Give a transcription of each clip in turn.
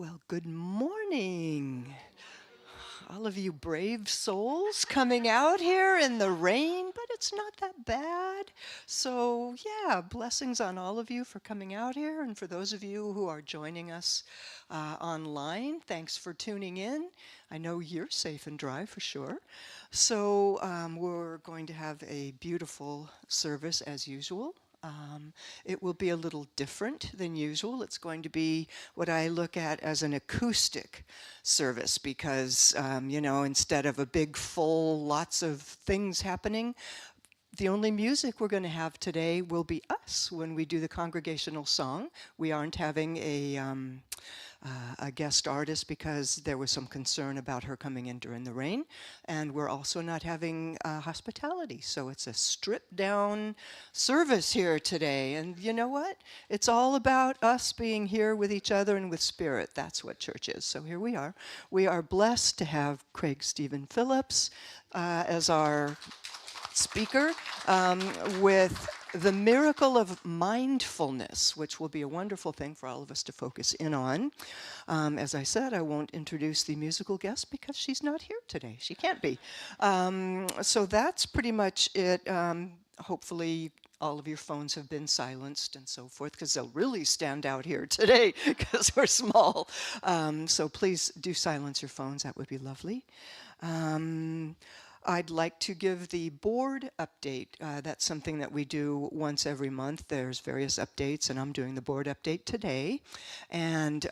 Well, good morning. All of you brave souls coming out here in the rain, but it's not that bad. So, yeah, blessings on all of you for coming out here. And for those of you who are joining us online, thanks for tuning in. I know you're safe and dry for sure. So, we're going to have a beautiful service as usual. It will be a little different than usual. It's going to be what I look at as an acoustic service because, instead of a big, full, lots of things happening, the only music we're going to have today will be us when we do the congregational song. We aren't having a guest artist because there was some concern about her coming in during the rain. And we're also not having hospitality. So it's a stripped down service here today. And you know what? It's all about us being here with each other and with spirit. That's what church is. So here we are. We are blessed to have Craig Stephen Phillips as our speaker with the miracle of mindfulness, which will be a wonderful thing for all of us to focus in on. As I said, I won't introduce the musical guest because she's not here today. She can't be. So that's pretty much it. Hopefully all of your phones have been silenced and so forth, because they'll really stand out here today because we're small. So please do silence your phones. That would be lovely. I'd like to give the board update. That's something that we do once every month. There's various updates, and I'm doing the board update today. And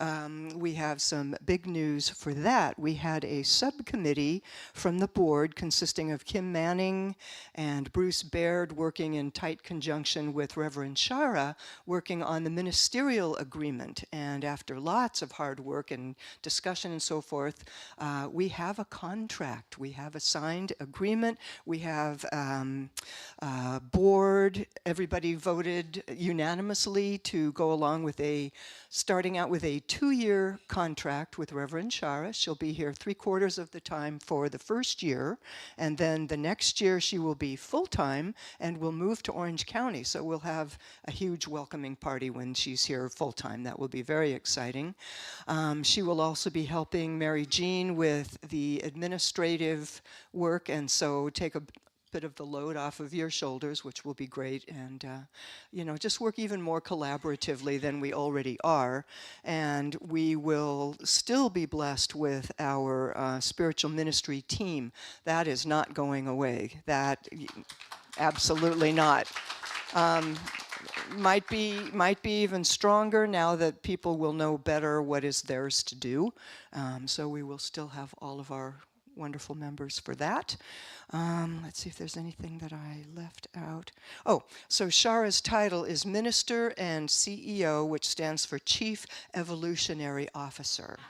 we have some big news for that. We had a subcommittee from the board consisting of Kim Manning and Bruce Baird working in tight conjunction with Reverend Shara, working on the ministerial agreement. And after lots of hard work and discussion and so forth, we have a contract. We have a signed agreement. We have board. Everybody voted unanimously to go along with starting out with a 2-year contract with Reverend Shara. She'll be here 3/4 of the time for the first year, and then the next year she will be full-time and will move to Orange County. So we'll have a huge welcoming party when she's here full-time. That will be very exciting. She will also be helping Mary Jean with the administrative work, and so take a bit of the load off of your shoulders, which will be great, and just work even more collaboratively than we already are. And we will still be blessed with our spiritual ministry team. That is not going away. That absolutely not. Might be even stronger now that people will know better what is theirs to do. So we will still have all of our wonderful members for that. Let's see if there's anything that I left out. Oh, so Shara's title is Minister and CEO, which stands for Chief Evolutionary Officer.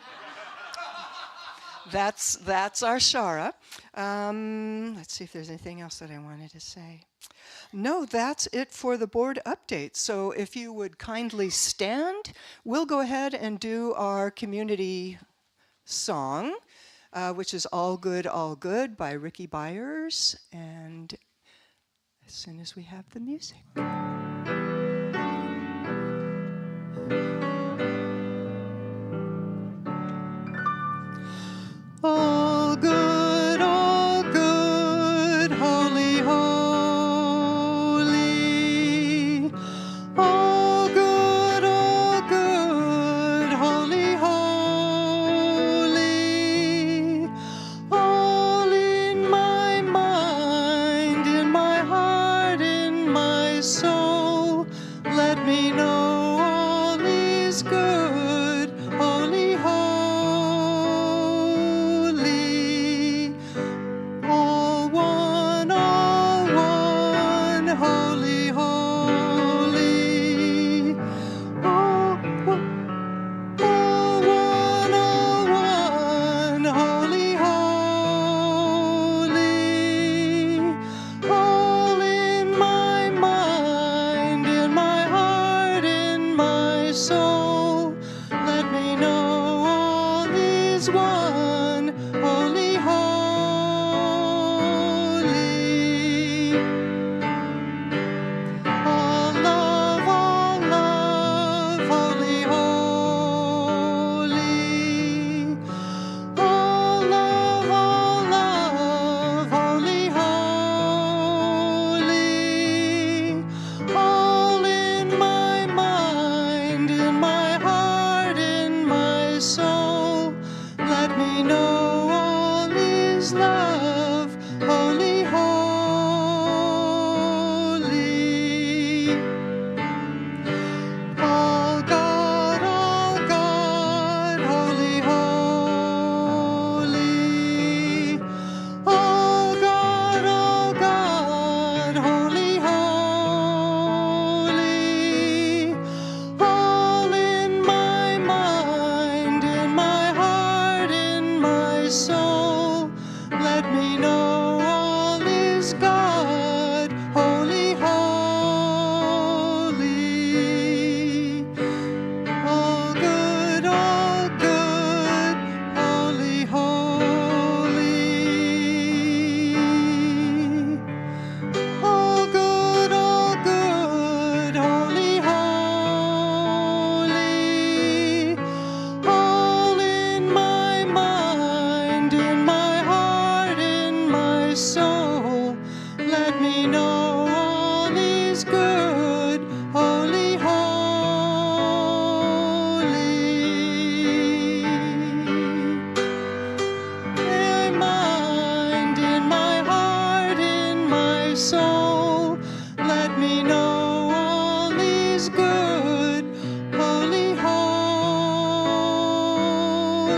That's our Shara. Let's see if there's anything else that I wanted to say. No, that's it for the board update. So if you would kindly stand, we'll go ahead and do our community song, which is All Good by Ricky Byers. And as soon as we have the music. All good, holy, holy. All good, holy, holy. All in my mind, in my heart, in my soul. Let me know all is good, holy, holy. All one, holy, holy. All one, holy, holy. All in my mind, in my heart, in my soul. Let me know all is one, holy, holy. All love, holy, holy.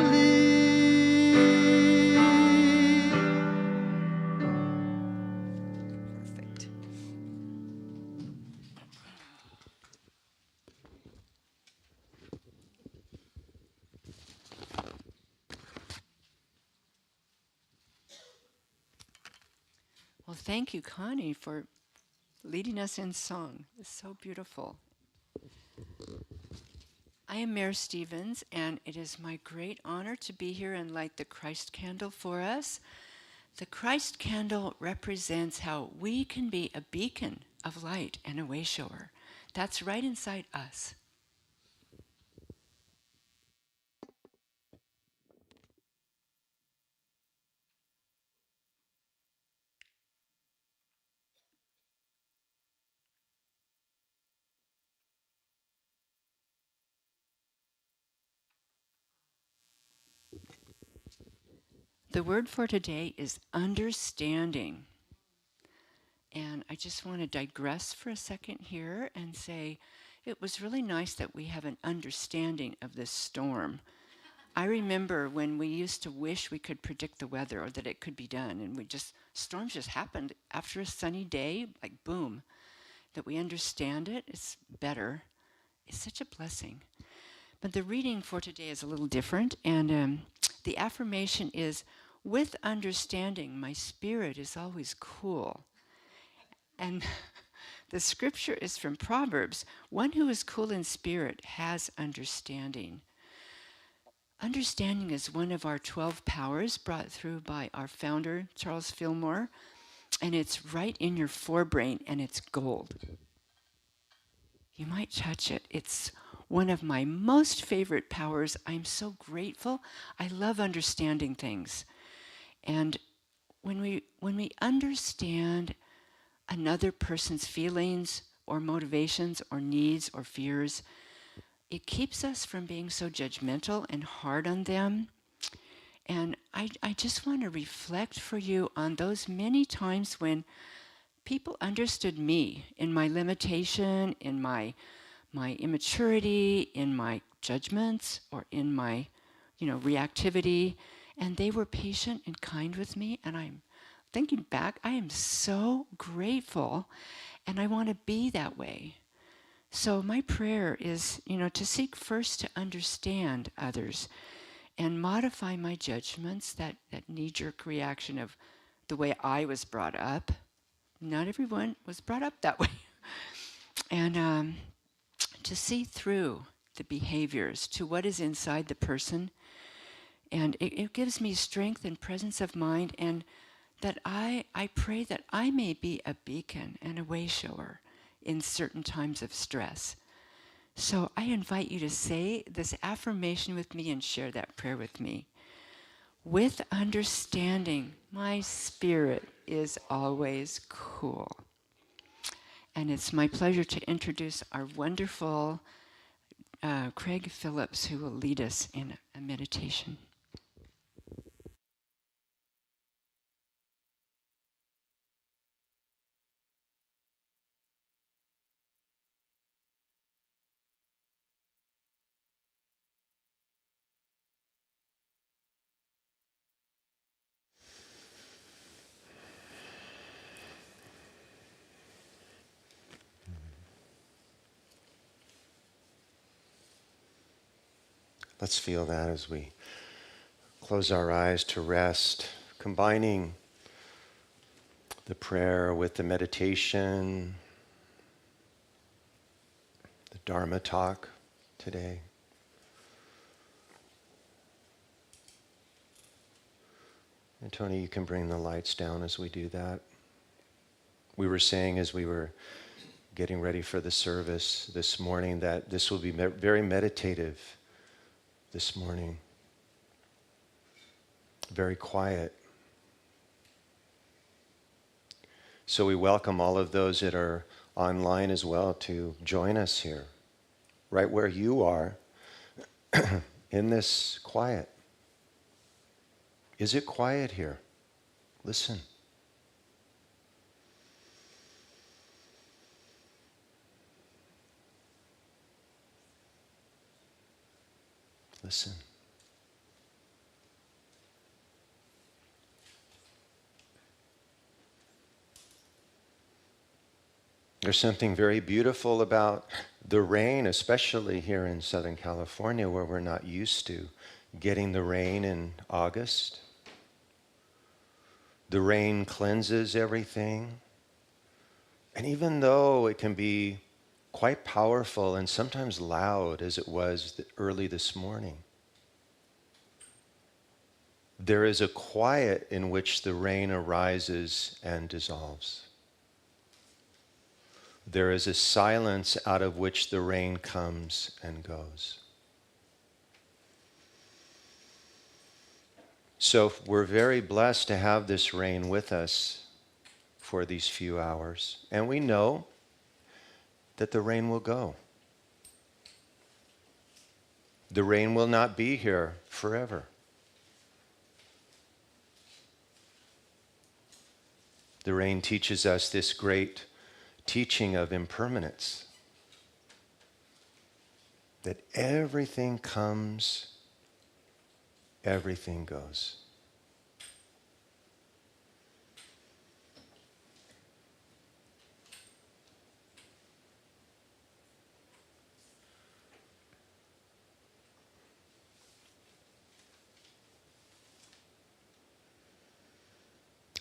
Perfect. Well, thank you, Connie, for leading us in song. It's so beautiful. I am Mare Stevens, and it is my great honor to be here and light the Christ candle for us. The Christ candle represents how we can be a beacon of light and a way shower. That's right inside us. The word for today is understanding. And I just want to digress for a second here and say it was really nice that we have an understanding of this storm. I remember when we used to wish we could predict the weather or that it could be done, and storms just happened after a sunny day, like boom. That we understand it, it's better. It's such a blessing. But the reading for today is a little different, and the affirmation is, with understanding, my spirit is always cool. And the scripture is from Proverbs. One who is cool in spirit has understanding. Understanding is one of our 12 powers brought through by our founder, Charles Fillmore, and it's right in your forebrain, and it's gold. You might touch it. It's one of my most favorite powers. I'm so grateful. I love understanding things. And when we understand another person's feelings or motivations or needs or fears, it keeps us from being so judgmental and hard on them. And I just want to reflect for you on those many times when people understood me in my limitation, in my immaturity, in my judgments, or in my, reactivity, and they were patient and kind with me. And I'm thinking back, I am so grateful, and I want to be that way. So my prayer is, to seek first to understand others and modify my judgments, that knee-jerk reaction of the way I was brought up. Not everyone was brought up that way. And to see through the behaviors to what is inside the person. And it gives me strength and presence of mind, and that I pray that I may be a beacon and a way shower in certain times of stress. So I invite you to say this affirmation with me and share that prayer with me. With understanding, my spirit is always cool. And it's my pleasure to introduce our wonderful Craig Phillips, who will lead us in a meditation. Let's feel that as we close our eyes to rest, combining the prayer with the meditation, the Dharma talk today. And Tony, you can bring the lights down as we do that. We were saying as we were getting ready for the service this morning that this will be very meditative this morning. Very quiet. So we welcome all of those that are online as well to join us here, right where you are, in this quiet. Is it quiet here? Listen. Listen. There's something very beautiful about the rain, especially here in Southern California, where we're not used to getting the rain in August. The rain cleanses everything. And even though it can be quite powerful and sometimes loud, as it was early this morning, there is a quiet in which the rain arises and dissolves. There is a silence out of which the rain comes and goes. So we're very blessed to have this rain with us for these few hours. And we know that the rain will go. The rain will not be here forever. The rain teaches us this great teaching of impermanence, that everything comes, everything goes.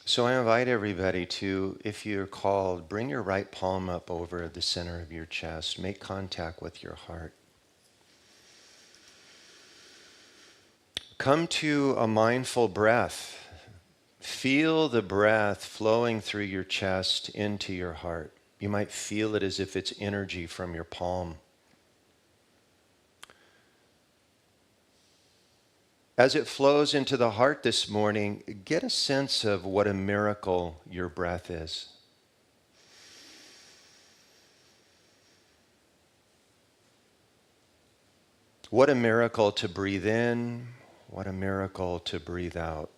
So I invite everybody to, if you're called, bring your right palm up over the center of your chest. Make contact with your heart. Come to a mindful breath. Feel the breath flowing through your chest into your heart. You might feel it as if it's energy from your palm. As it flows into the heart this morning, get a sense of what a miracle your breath is. What a miracle to breathe in, what a miracle to breathe out.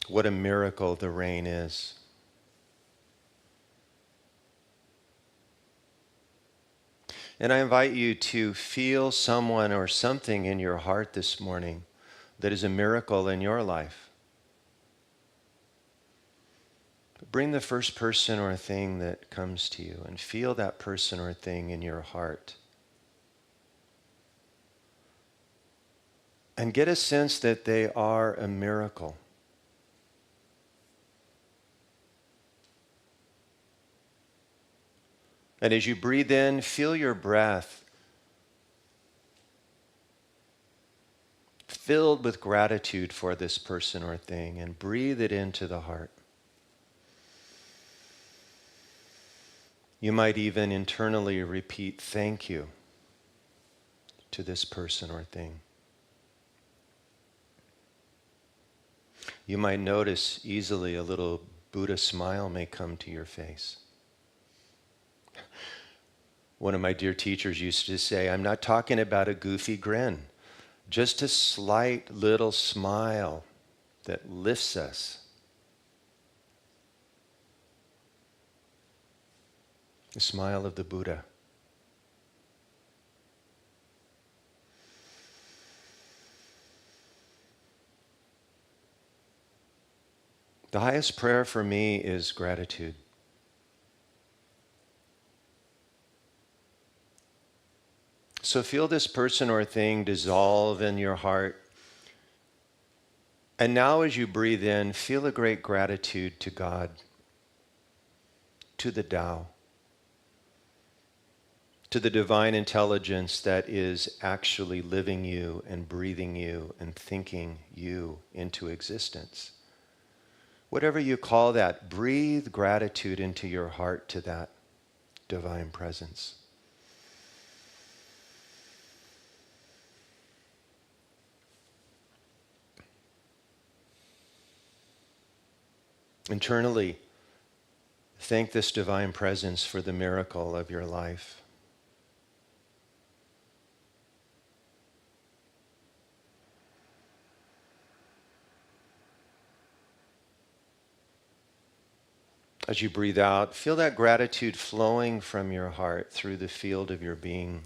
What a miracle the rain is. And I invite you to feel someone or something in your heart this morning that is a miracle in your life. Bring the first person or thing that comes to you and feel that person or thing in your heart. And get a sense that they are a miracle. And as you breathe in, feel your breath filled with gratitude for this person or thing, and breathe it into the heart. You might even internally repeat, "Thank you," to this person or thing. You might notice easily a little Buddha smile may come to your face. One of my dear teachers used to say, "I'm not talking about a goofy grin, just a slight little smile that lifts us." The smile of the Buddha. The highest prayer for me is gratitude. So feel this person or thing dissolve in your heart. And now as you breathe in, feel a great gratitude to God, to the Tao, to the divine intelligence that is actually living you and breathing you and thinking you into existence. Whatever you call that, breathe gratitude into your heart to that divine presence. Internally, thank this divine presence for the miracle of your life. As you breathe out, feel that gratitude flowing from your heart through the field of your being.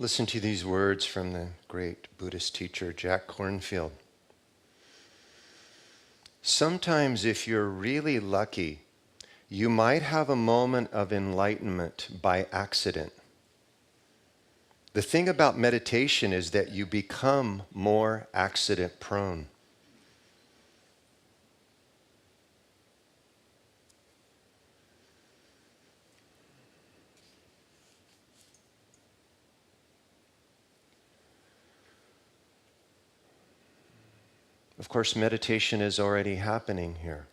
Listen to these words from the great Buddhist teacher Jack Kornfield. Sometimes, if you're really lucky, you might have a moment of enlightenment by accident. The thing about meditation is that you become more accident prone. Of course, meditation is already happening here.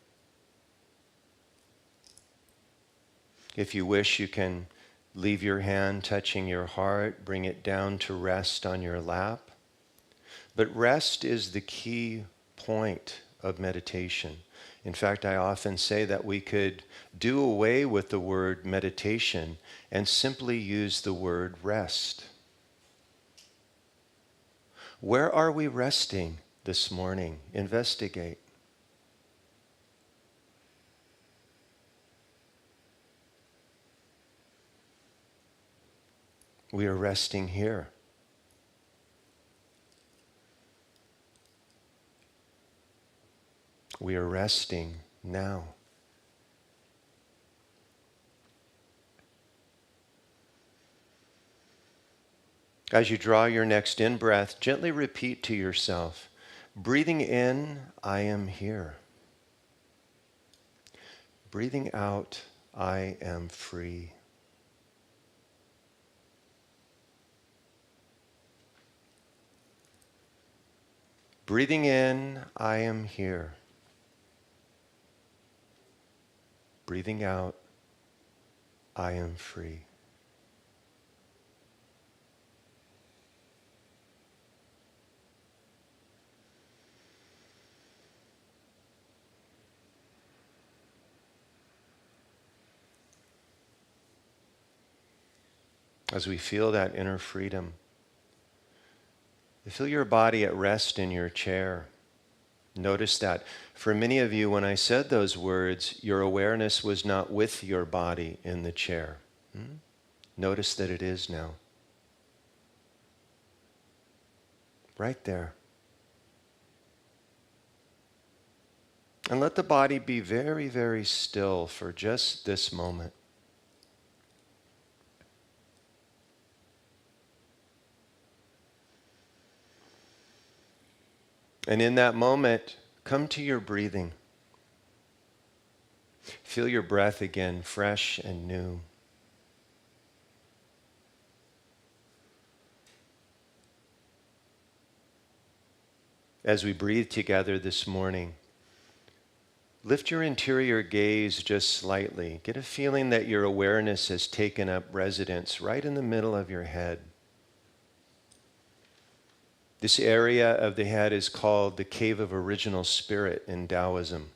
If you wish, you can leave your hand touching your heart, bring it down to rest on your lap. But rest is the key point of meditation. In fact, I often say that we could do away with the word meditation and simply use the word rest. Where are we resting this morning? Investigate. We are resting here. We are resting now. As you draw your next in-breath, gently repeat to yourself, breathing in, I am here. Breathing out, I am free. Breathing in, I am here. Breathing out, I am free. As we feel that inner freedom, feel your body at rest in your chair. Notice that for many of you, when I said those words, your awareness was not with your body in the chair. Notice that it is now. Right there. And let the body be very, very still for just this moment. And in that moment, come to your breathing. Feel your breath again, fresh and new. As we breathe together this morning, lift your interior gaze just slightly. Get a feeling that your awareness has taken up residence right in the middle of your head. This area of the head is called the cave of original spirit in Taoism.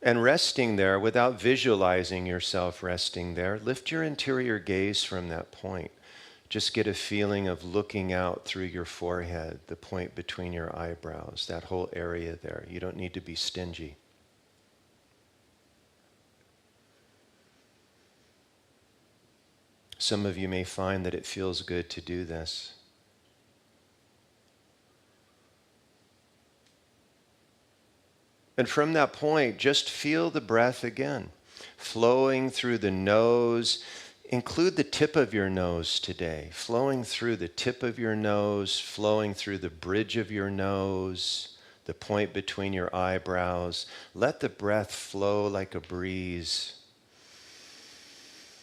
And resting there, without visualizing yourself resting there, lift your interior gaze from that point. Just get a feeling of looking out through your forehead, the point between your eyebrows, that whole area there. You don't need to be stingy. Some of you may find that it feels good to do this. And from that point, just feel the breath again, flowing through the nose. Include the tip of your nose today, flowing through the tip of your nose, flowing through the bridge of your nose, the point between your eyebrows. Let the breath flow like a breeze.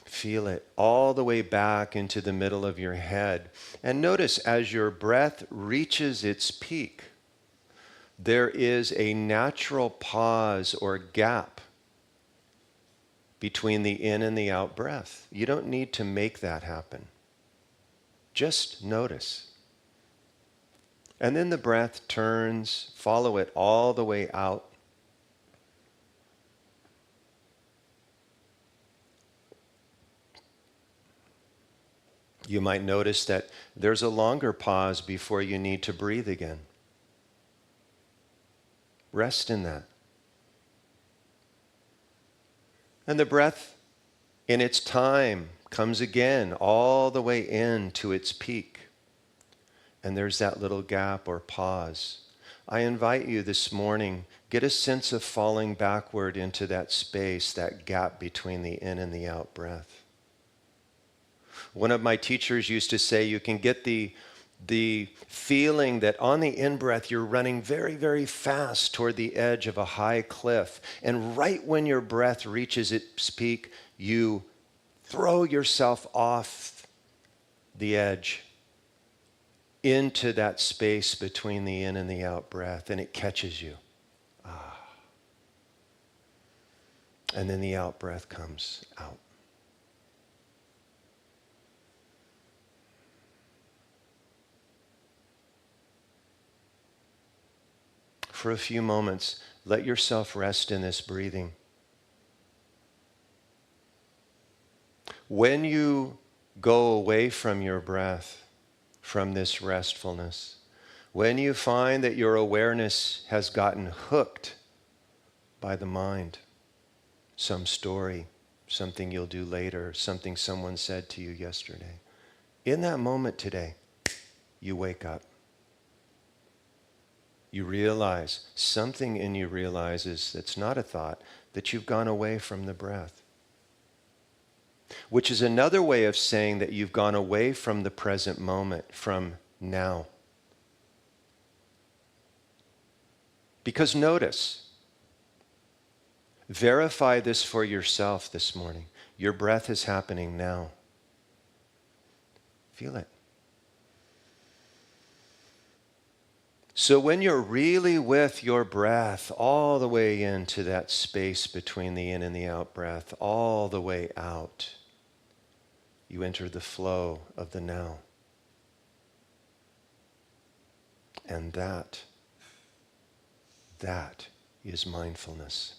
Feel it all the way back into the middle of your head. And notice as your breath reaches its peak, there is a natural pause or gap between the in and the out breath. You don't need to make that happen. Just notice. And then the breath turns, follow it all the way out. You might notice that there's a longer pause before you need to breathe again. Rest in that. And the breath in its time comes again all the way into its peak. And there's that little gap or pause. I invite you this morning, get a sense of falling backward into that space, that gap between the in and the out breath. One of my teachers used to say you can get the feeling that on the in-breath you're running very, very fast toward the edge of a high cliff. And right when your breath reaches its peak, you throw yourself off the edge into that space between the in and the out breath, and it catches you. And then the out breath comes out. For a few moments, let yourself rest in this breathing. When you go away from your breath, from this restfulness, when you find that your awareness has gotten hooked by the mind, some story, something you'll do later, something someone said to you yesterday, in that moment today, you wake up. You realize, something in you realizes that's not a thought, that you've gone away from the breath. Which is another way of saying that you've gone away from the present moment, from now. Because notice, verify this for yourself this morning. Your breath is happening now. Feel it. So when you're really with your breath all the way into that space between the in and the out breath, all the way out, you enter the flow of the now. And that is mindfulness.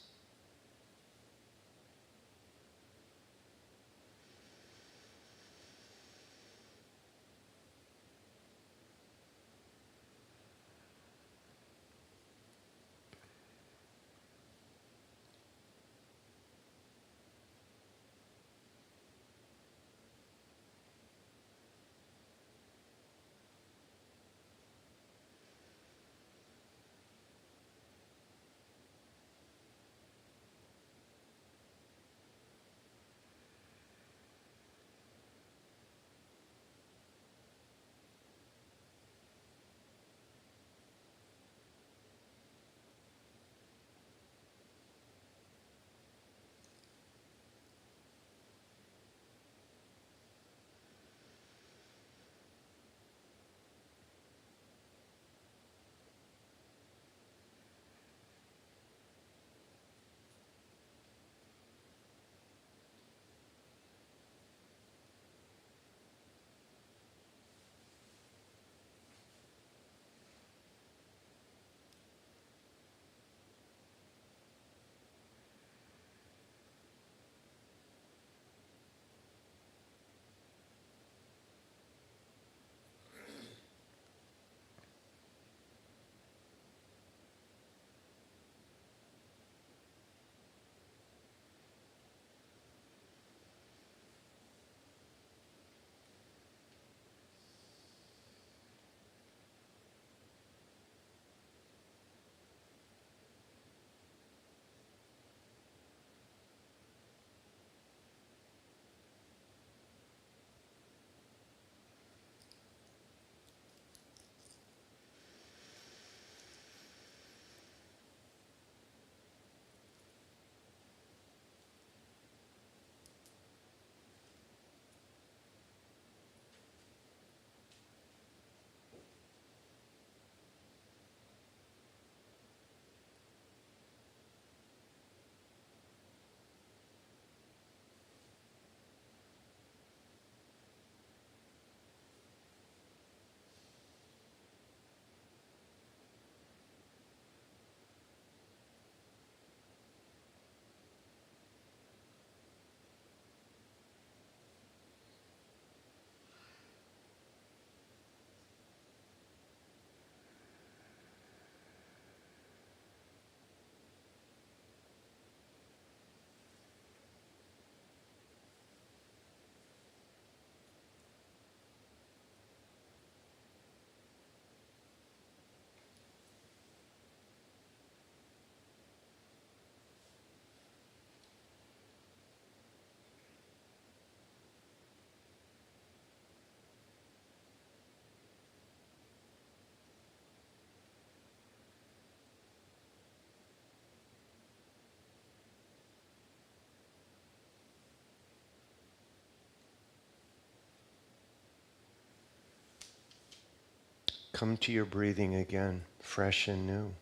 Come to your breathing again, fresh and new.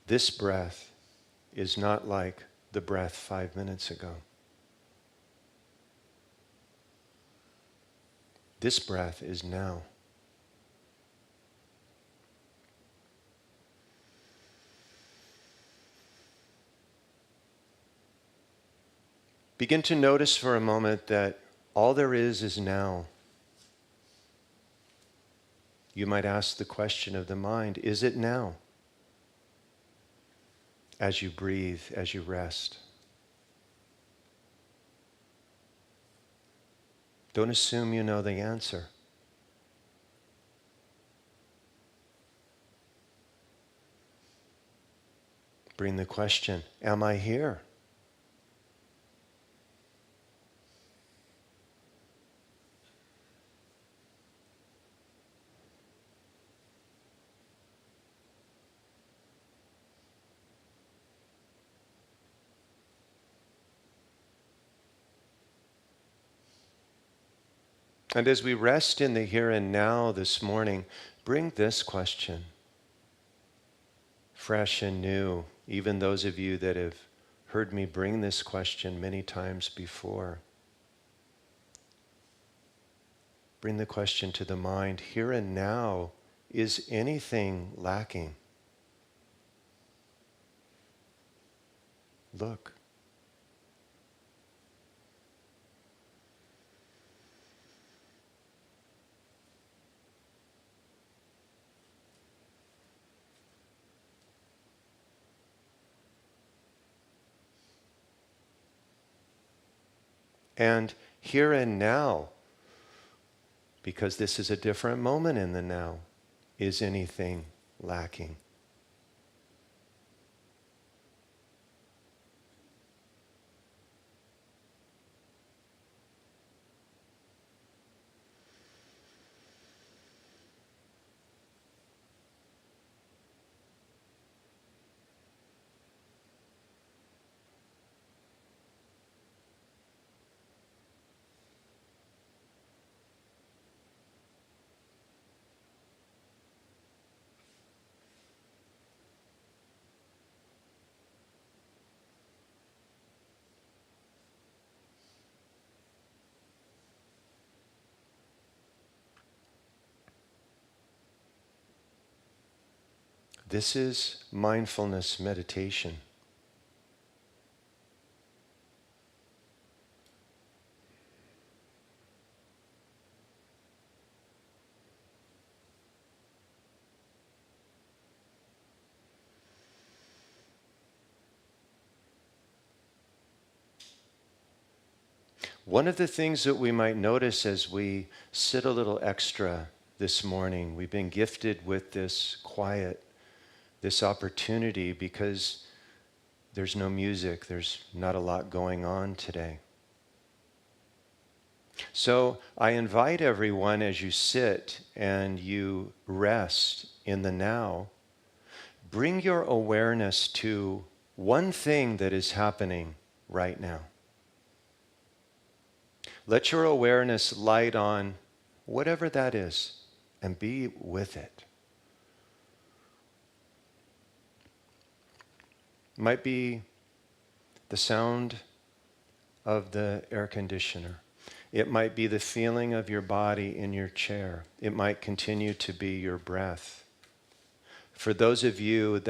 This breath is not like the breath 5 minutes ago. This breath is now. Begin to notice for a moment that all there is now. You might ask the question of the mind, is it now? As you breathe, as you rest. Don't assume you know the answer. Bring the question, am I here? And as we rest in the here and now this morning, bring this question, fresh and new, even those of you that have heard me bring this question many times before. Bring the question to the mind, here and now, is anything lacking? Look. And here and now, because this is a different moment in the now, is anything lacking? This is mindfulness meditation. One of the things that we might notice as we sit a little extra this morning, we've been gifted with this quiet, this opportunity because there's no music, there's not a lot going on today. So I invite everyone as you sit and you rest in the now, bring your awareness to one thing that is happening right now. Let your awareness light on whatever that is and be with it. It might be the sound of the air conditioner. It might be the feeling of your body in your chair. It might continue to be your breath. For those of you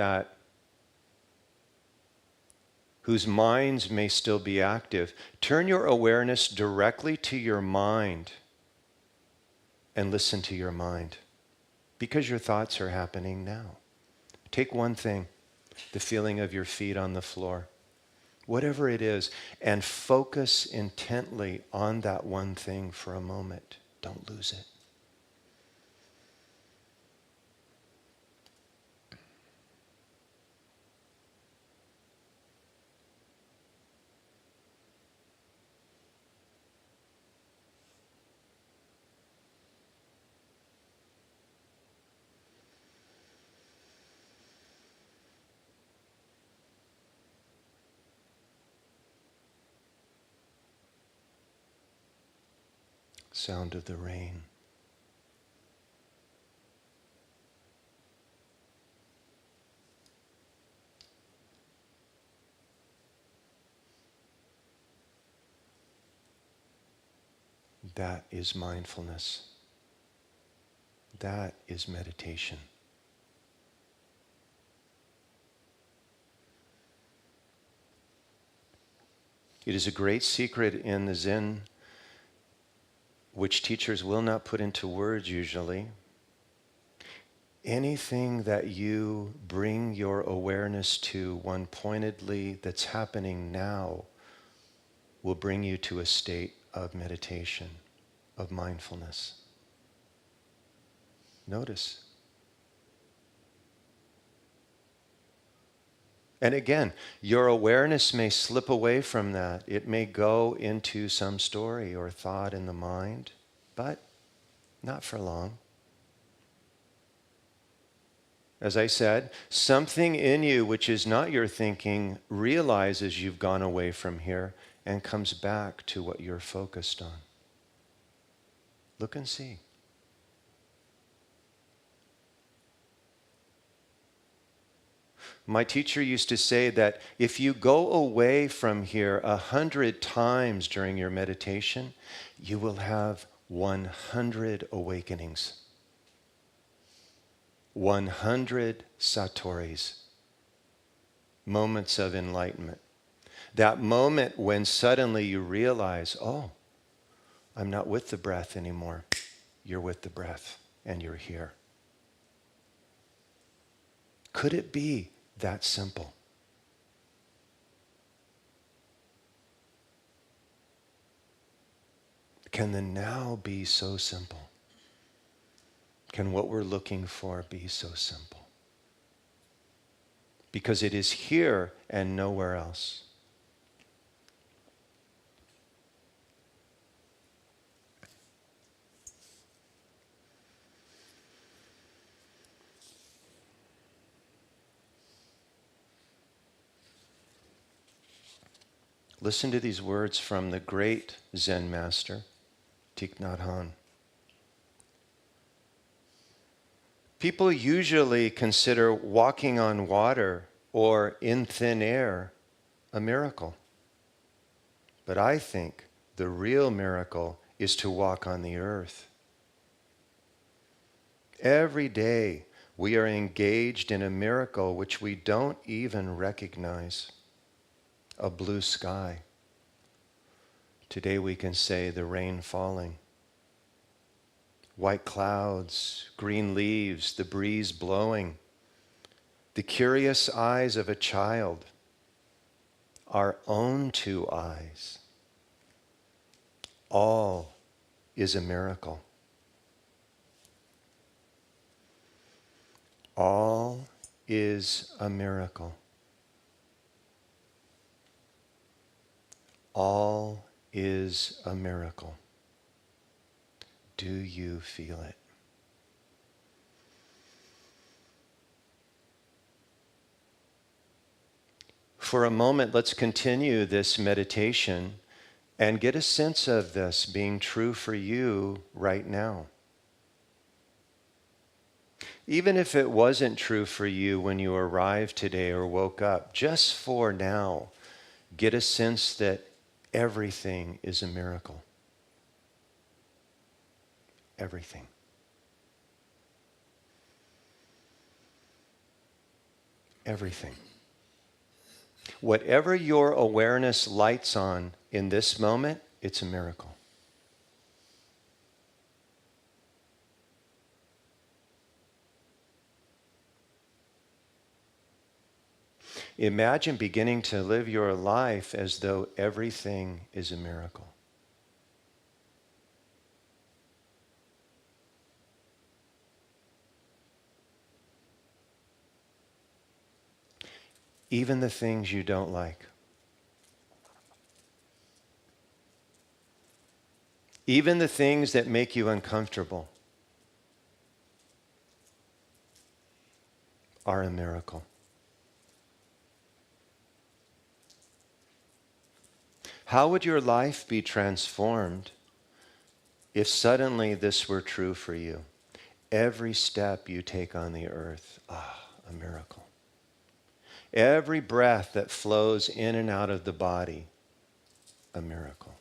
whose minds may still be active, turn your awareness directly to your mind and listen to your mind, because your thoughts are happening now. Take one thing, the feeling of your feet on the floor, whatever it is, and focus intently on that one thing for a moment. Don't lose it. Sound of the rain. That is mindfulness. That is meditation. It is a great secret in the Zen, which teachers will not put into words usually. Anything that you bring your awareness to one pointedly that's happening now will bring you to a state of meditation, of mindfulness. Notice. And again, your awareness may slip away from that. It may go into some story or thought in the mind, but not for long. As I said, something in you which is not your thinking realizes you've gone away from here and comes back to what you're focused on. Look and see. My teacher used to say that if you go away from here 100 times during your meditation, you will have 100 awakenings. 100 satoris, moments of enlightenment. That moment when suddenly you realize, oh, I'm not with the breath anymore. You're with the breath and you're here. Could it be that simple? Can the now be so simple? Can what we're looking for be so simple? Because it is here and nowhere else. Listen to these words from the great Zen master, Thich Nhat Hanh. People usually consider walking on water or in thin air a miracle. But I think the real miracle is to walk on the earth. Every day we are engaged in a miracle which we don't even recognize. A blue sky. Today we can say the rain falling. White clouds, green leaves, the breeze blowing. The curious eyes of a child. Our own two eyes. All is a miracle. All is a miracle. All is a miracle. Do you feel it? For a moment, let's continue this meditation and get a sense of this being true for you right now. Even if it wasn't true for you when you arrived today or woke up, just for now, get a sense that everything is a miracle. Everything. Everything. Whatever your awareness lights on in this moment, it's a miracle. Imagine beginning to live your life as though everything is a miracle. Even the things you don't like. Even the things that make you uncomfortable are a miracle. How would your life be transformed if suddenly this were true for you? Every step you take on the earth, a miracle. Every breath that flows in and out of the body, a miracle.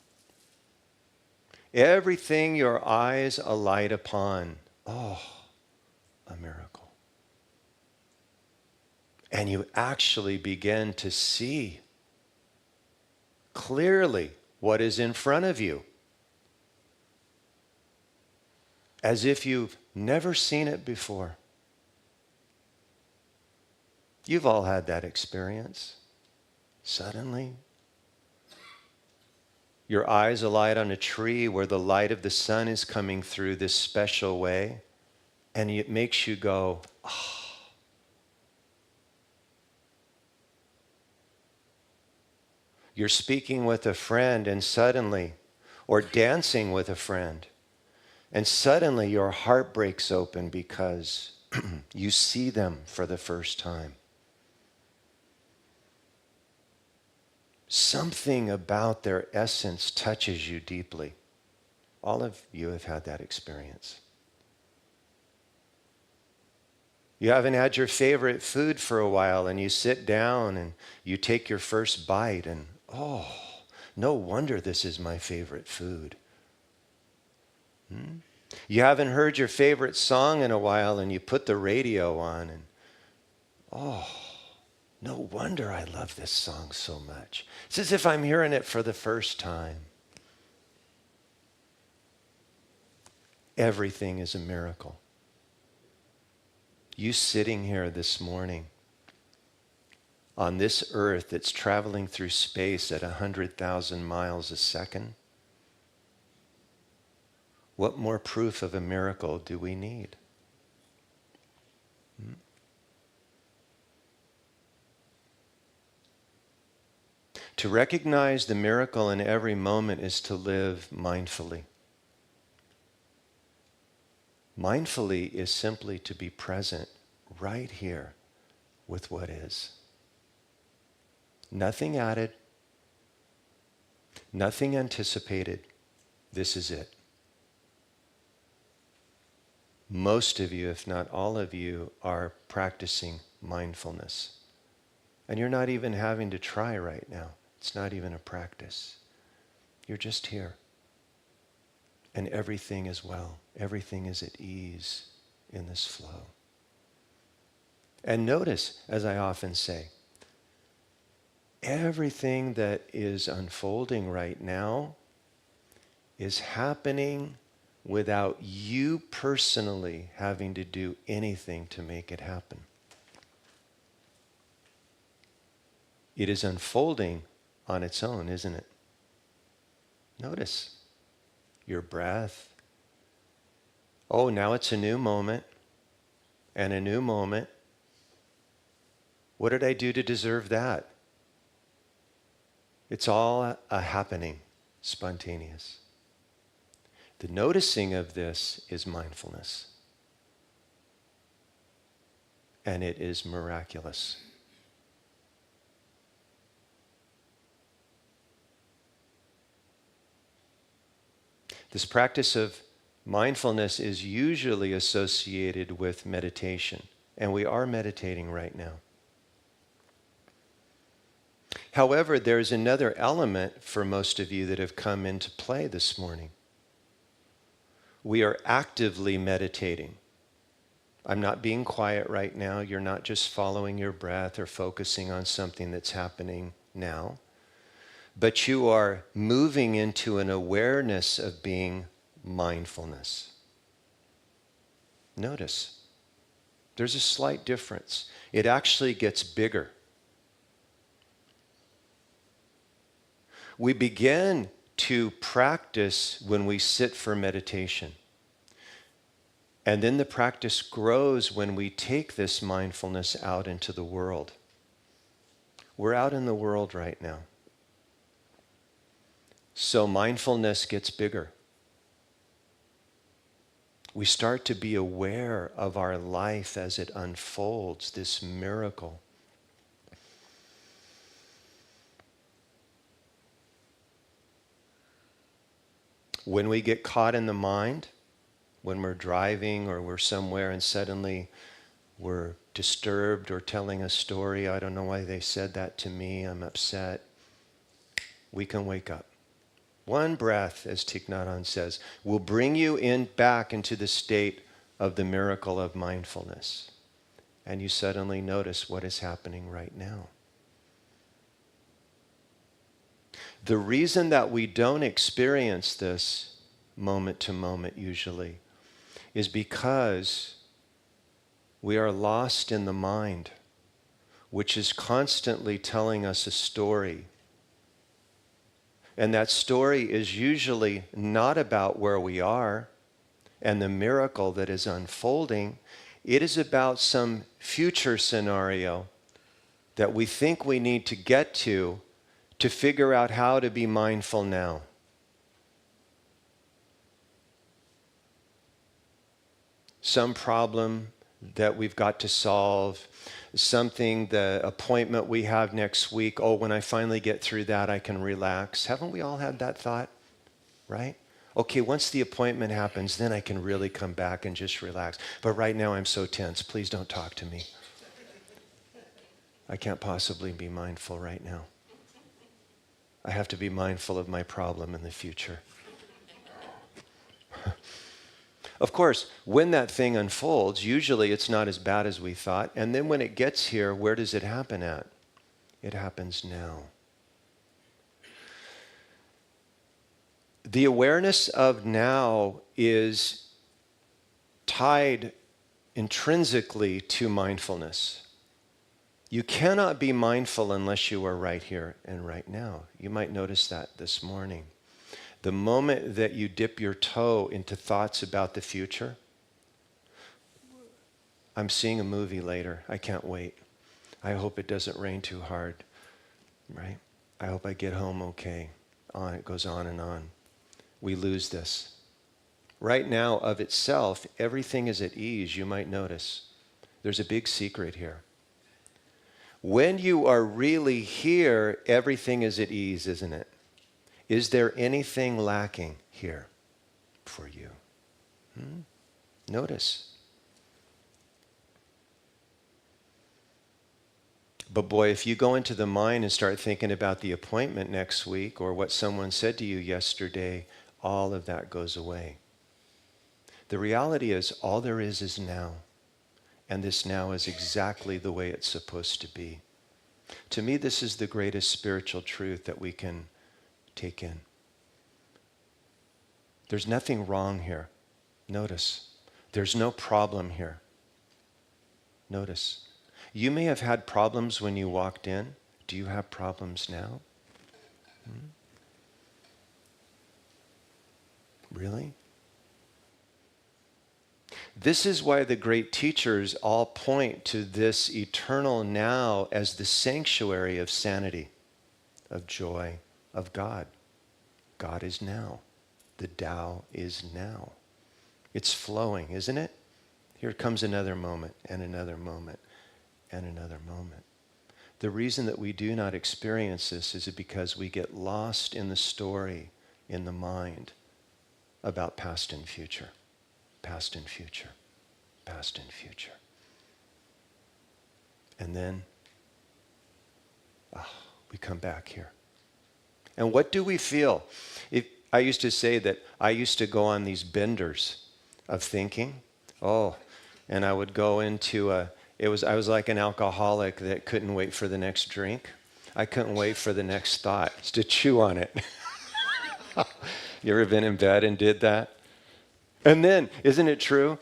Everything your eyes alight upon, oh, a miracle. And you actually begin to see clearly what is in front of you, as if you've never seen it before. You've all had that experience. Suddenly, your eyes alight on a tree where the light of the sun is coming through this special way, and it makes you go, oh. You're speaking with a friend and suddenly, or dancing with a friend, and suddenly your heart breaks open because you see them for the first time. Something about their essence touches you deeply. All of you have had that experience. You haven't had your favorite food for a while, and you sit down and you take your first bite, and oh, no wonder this is my favorite food. You haven't heard your favorite song in a while, and you put the radio on, and oh, no wonder I love this song so much. It's as if I'm hearing it for the first time. Everything is a miracle. You sitting here this morning on this earth that's traveling through space at 100,000 miles a second, what more proof of a miracle do we need? To recognize the miracle in every moment is to live mindfully. Mindfully is simply to be present right here with what is. Nothing added, nothing anticipated. This is it. Most of you, if not all of you, are practicing mindfulness. And you're not even having to try right now. It's not even a practice. You're just here. And everything is well. Everything is at ease in this flow. And notice, as I often say, everything that is unfolding right now is happening without you personally having to do anything to make it happen. It is unfolding on its own, isn't it? Notice your breath. Oh, now it's a new moment and a new moment. What did I do to deserve that? It's all a happening, spontaneous. The noticing of this is mindfulness. And it is miraculous. This practice of mindfulness is usually associated with meditation, and we are meditating right now. However, there's another element for most of you that have come into play this morning. We are actively meditating. I'm not being quiet right now. You're not just following your breath or focusing on something that's happening now. But you are moving into an awareness of being mindfulness. Notice, there's a slight difference. It actually gets bigger. We begin to practice when we sit for meditation. And then the practice grows when we take this mindfulness out into the world. We're out in the world right now. So mindfulness gets bigger. We start to be aware of our life as it unfolds, this miracle. When we get caught in the mind, when we're driving or we're somewhere and suddenly we're disturbed or telling a story, I don't know why they said that to me, I'm upset, we can wake up. One breath, as Thich Nhat Hanh says, will bring you back into the state of the miracle of mindfulness. And you suddenly notice what is happening right now. The reason that we don't experience this moment to moment usually is because we are lost in the mind, which is constantly telling us a story. And that story is usually not about where we are and the miracle that is unfolding. It is about some future scenario that we think we need to get to figure out how to be mindful now. Some problem that we've got to solve, something, the appointment we have next week, oh, when I finally get through that, I can relax. Haven't we all had that thought, right? Okay, once the appointment happens, then I can really come back and just relax. But right now I'm so tense. Please don't talk to me. I can't possibly be mindful right now. I have to be mindful of my problem in the future. Of course, when that thing unfolds, usually it's not as bad as we thought. And then when it gets here, where does it happen at? It happens now. The awareness of now is tied intrinsically to mindfulness. You cannot be mindful unless you are right here and right now. You might notice that this morning. The moment that you dip your toe into thoughts about the future, I'm seeing a movie later. I can't wait. I hope it doesn't rain too hard, right? I hope I get home okay. On it goes on and on. We lose this. Right now, of itself, everything is at ease, you might notice. There's a big secret here. When you are really here, everything is at ease, isn't it? Is there anything lacking here for you? Notice. But boy, if you go into the mind and start thinking about the appointment next week or what someone said to you yesterday, all of that goes away. The reality is, all there is now. And this now is exactly the way it's supposed to be. To me, this is the greatest spiritual truth that we can take in. There's nothing wrong here. Notice. There's no problem here. Notice. You may have had problems when you walked in. Do you have problems now? Really? This is why the great teachers all point to this eternal now as the sanctuary of sanity, of joy, of God. God is now. The Tao is now. It's flowing, isn't it? Here comes another moment, and another moment, and another moment. The reason that we do not experience this is because we get lost in the story, in the mind, about past and future. Past and future, past and future. And then, we come back here. And what do we feel? I used to say that I used to go on these benders of thinking. And I would go into I was like an alcoholic that couldn't wait for the next drink. I couldn't wait for the next thought, just to chew on it. You ever been in bed and did that? And then, isn't it true?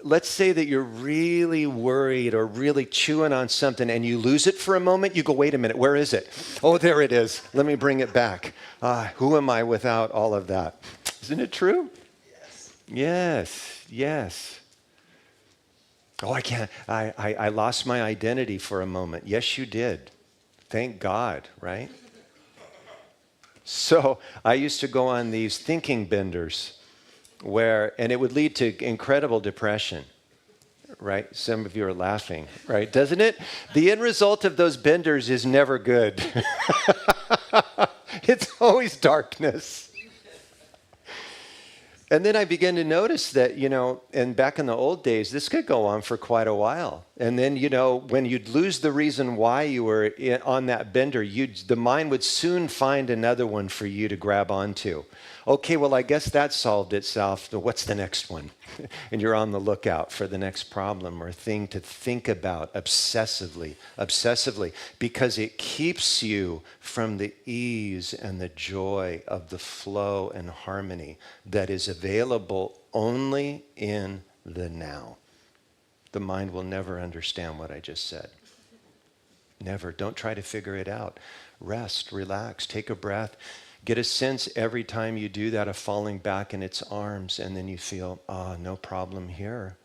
Let's say that you're really worried or really chewing on something and you lose it for a moment. You go, wait a minute, where is it? Oh, there it is. Let me bring it back. Who am I without all of that? Isn't it true? Yes. Yes. Oh, I can't. I lost my identity for a moment. Yes, you did. Thank God, right? So I used to go on these thinking benders and it would lead to incredible depression, right? Some of you are laughing, right? Doesn't it? The end result of those benders is never good. It's always darkness. And then I began to notice that, and back in the old days, this could go on for quite a while. And then, when you'd lose the reason why you were on that bender, the mind would soon find another one for you to grab onto. Okay, well, I guess that solved itself. So what's the next one? And you're on the lookout for the next problem or thing to think about obsessively, because it keeps you from the ease and the joy of the flow and harmony that is available only in the now. The mind will never understand what I just said. Never. Don't try to figure it out. Rest, relax, take a breath. Get a sense every time you do that of falling back in its arms, and then you feel, no problem here.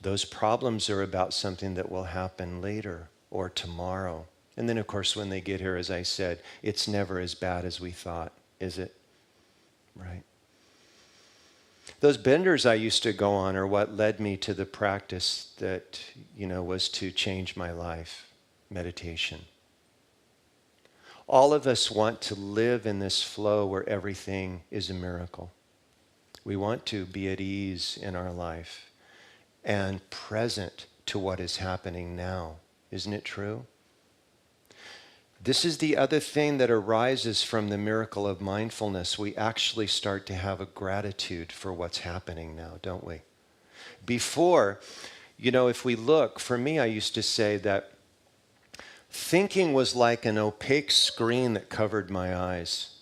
Those problems are about something that will happen later or tomorrow. And then, of course, when they get here, as I said, it's never as bad as we thought, is it? Right? Those benders I used to go on are what led me to the practice that, was to change my life, meditation. All of us want to live in this flow where everything is a miracle. We want to be at ease in our life and present to what is happening now. Isn't it true? This is the other thing that arises from the miracle of mindfulness. We actually start to have a gratitude for what's happening now, don't we? Before, if we look, for me, I used to say that thinking was like an opaque screen that covered my eyes.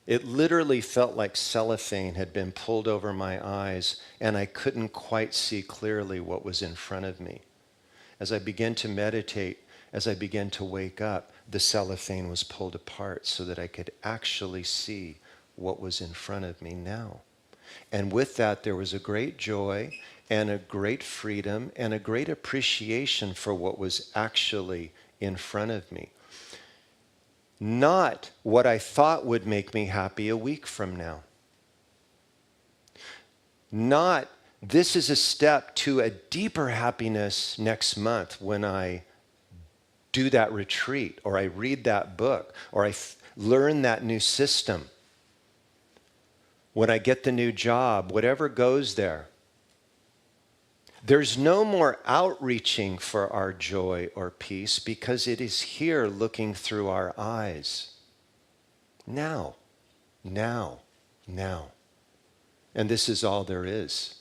It literally felt like cellophane had been pulled over my eyes, and I couldn't quite see clearly what was in front of me. As I began to meditate, as I began to wake up, the cellophane was pulled apart so that I could actually see what was in front of me now. And with that, there was a great joy and a great freedom and a great appreciation for what was actually in front of me. Not what I thought would make me happy a week from now. Not, this is a step to a deeper happiness next month when I do that retreat, or I read that book, or I learn that new system. When I get the new job, whatever goes there. There's no more outreaching for our joy or peace because it is here looking through our eyes. Now, now, now. And this is all there is.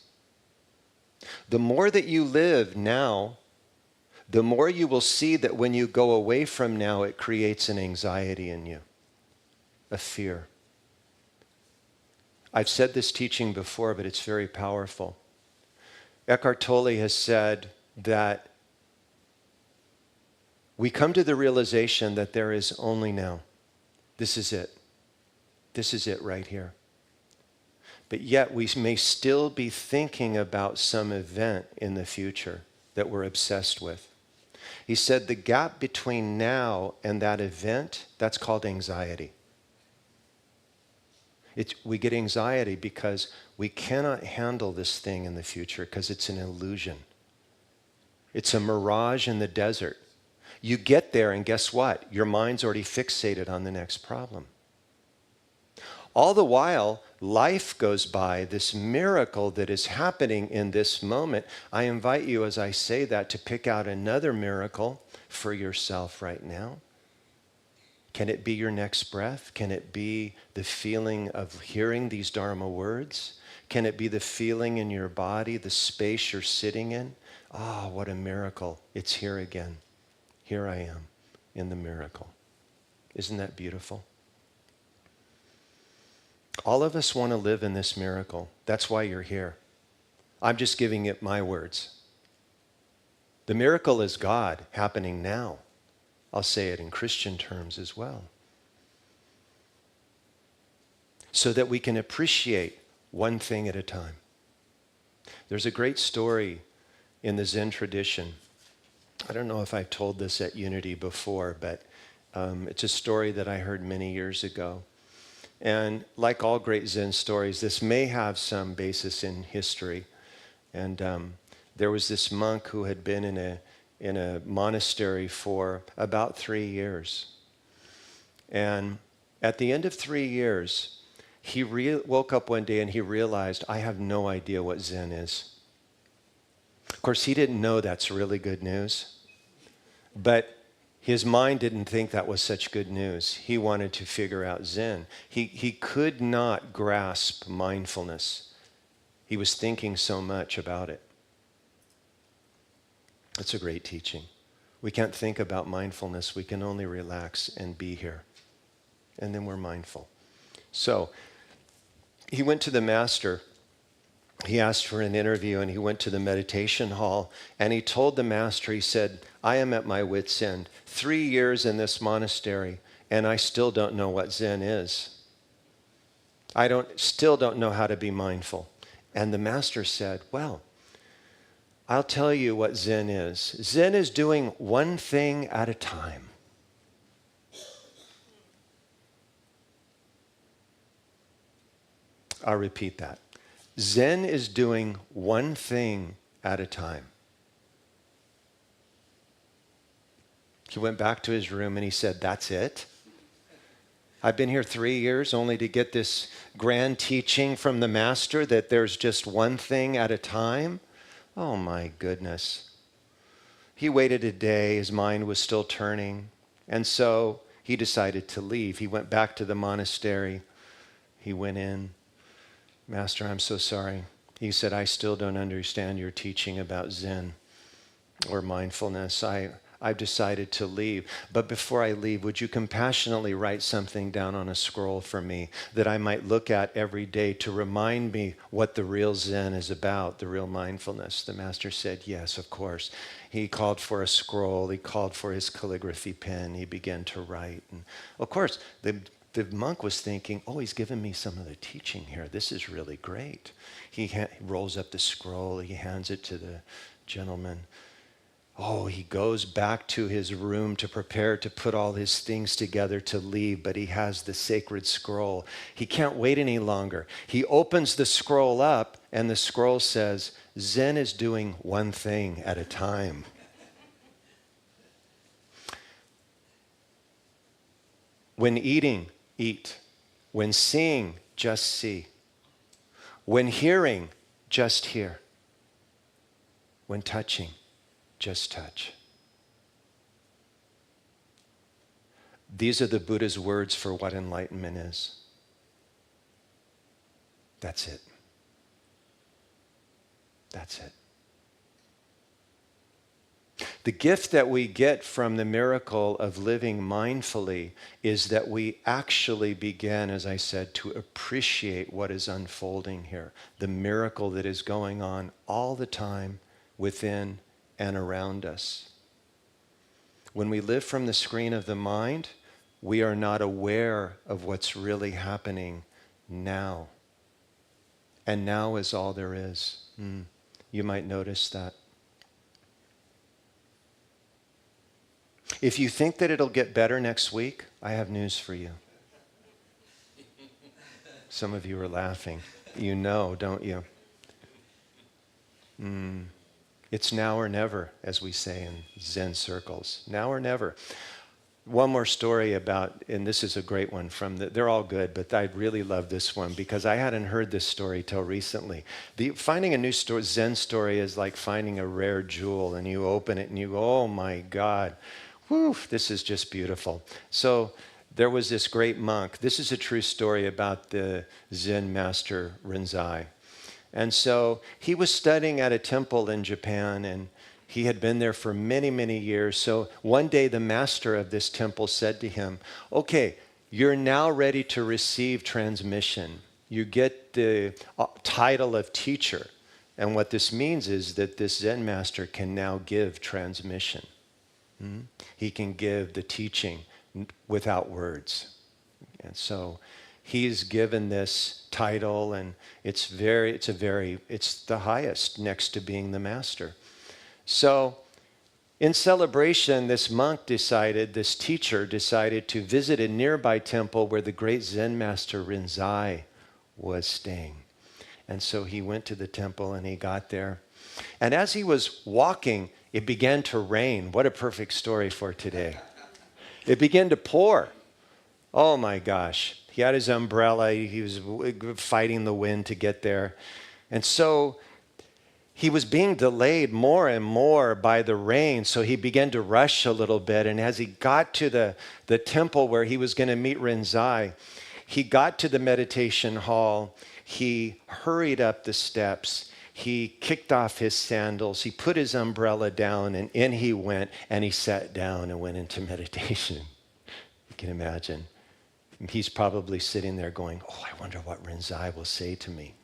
The more that you live now, the more you will see that when you go away from now, it creates an anxiety in you, a fear. I've said this teaching before, but it's very powerful. Eckhart Tolle has said that we come to the realization that there is only now. This is it. This is it right here. But yet we may still be thinking about some event in the future that we're obsessed with. He said the gap between now and that event, that's called anxiety. We get anxiety because we cannot handle this thing in the future because it's an illusion. It's a mirage in the desert. You get there and guess what? Your mind's already fixated on the next problem. All the while, life goes by, this miracle that is happening in this moment. I invite you, as I say that, to pick out another miracle for yourself right now. Can it be your next breath? Can it be the feeling of hearing these Dharma words? Can it be the feeling in your body, the space you're sitting in? Ah, what a miracle. It's here again. Here I am in the miracle. Isn't that beautiful? All of us want to live in this miracle. That's why you're here. I'm just giving it my words. The miracle is God happening now. I'll say it in Christian terms as well. So that we can appreciate one thing at a time. There's a great story in the Zen tradition. I don't know if I've told this at Unity before, but it's a story that I heard many years ago. And like all great Zen stories, this may have some basis in history. And there was this monk who had been in a monastery for about 3 years. And at the end of 3 years, he woke up one day and he realized, I have no idea what Zen is. Of course, he didn't know that's really good news, but his mind didn't think that was such good news. He wanted to figure out Zen. He could not grasp mindfulness. He was thinking so much about it. It's a great teaching. We can't think about mindfulness. We can only relax and be here. And then we're mindful. So he went to the master. He asked for an interview, and he went to the meditation hall, and he told the master, he said, I am at my wit's end. 3 years in this monastery, and I still don't know what Zen is. I still don't know how to be mindful. And the master said, well, I'll tell you what Zen is. Zen is doing one thing at a time. I'll repeat that. Zen is doing one thing at a time. He went back to his room and he said, that's it? I've been here 3 years only to get this grand teaching from the master that there's just one thing at a time? Oh my goodness. He waited a day, his mind was still turning, and so he decided to leave. He went back to the monastery. He went in. Master, I'm so sorry. He said, I still don't understand your teaching about Zen or mindfulness. I've decided to leave. But before I leave, would you compassionately write something down on a scroll for me that I might look at every day to remind me what the real Zen is about, the real mindfulness? The master said, yes, of course. He called for a scroll. He called for his calligraphy pen. He began to write. And of course, the monk was thinking, oh, he's given me some of the teaching here. This is really great. He rolls up the scroll. He hands it to the gentleman. Oh, he goes back to his room to prepare to put all his things together to leave, but he has the sacred scroll. He can't wait any longer. He opens the scroll up, and the scroll says, Zen is doing one thing at a time. When eating, eat. When seeing, just see. When hearing, just hear. When touching, just touch. These are the Buddha's words for what enlightenment is. That's it. That's it. The gift that we get from the miracle of living mindfully is that we actually begin, as I said, to appreciate what is unfolding here, the miracle that is going on all the time within and around us. When we live from the screen of the mind, we are not aware of what's really happening now. And now is all there is. You might notice that. If you think that it'll get better next week, I have news for you. Some of you are laughing. You know, don't you? It's now or never, as we say in Zen circles. Now or never. One more story about, and this is a great one they're all good, but I really love this one because I hadn't heard this story till recently. Finding a new Zen story is like finding a rare jewel, and you open it and you go, oh my God, whew, this is just beautiful. So there was this great monk. This is a true story about the Zen master Rinzai. And so he was studying at a temple in Japan, and he had been there for many, many years. So one day the master of this temple said to him, okay, you're now ready to receive transmission. You get the title of teacher. And what this means is that this Zen master can now give transmission. He can give the teaching without words. And so he's given this title, and it's the highest next to being the master. So in celebration, this teacher decided to visit a nearby temple where the great Zen master Rinzai was staying. And so he went to the temple and he got there. And as he was walking, it began to rain. What a perfect story for today. It began to pour. Oh my gosh. He had his umbrella. He was fighting the wind to get there. And so he was being delayed more and more by the rain, so he began to rush a little bit. And as he got to the temple where he was going to meet Rinzai, he got to the meditation hall. He hurried up the steps. He kicked off his sandals. He put his umbrella down, and in he went, and he sat down and went into meditation. You can imagine. He's probably sitting there going, oh, I wonder what Rinzai will say to me.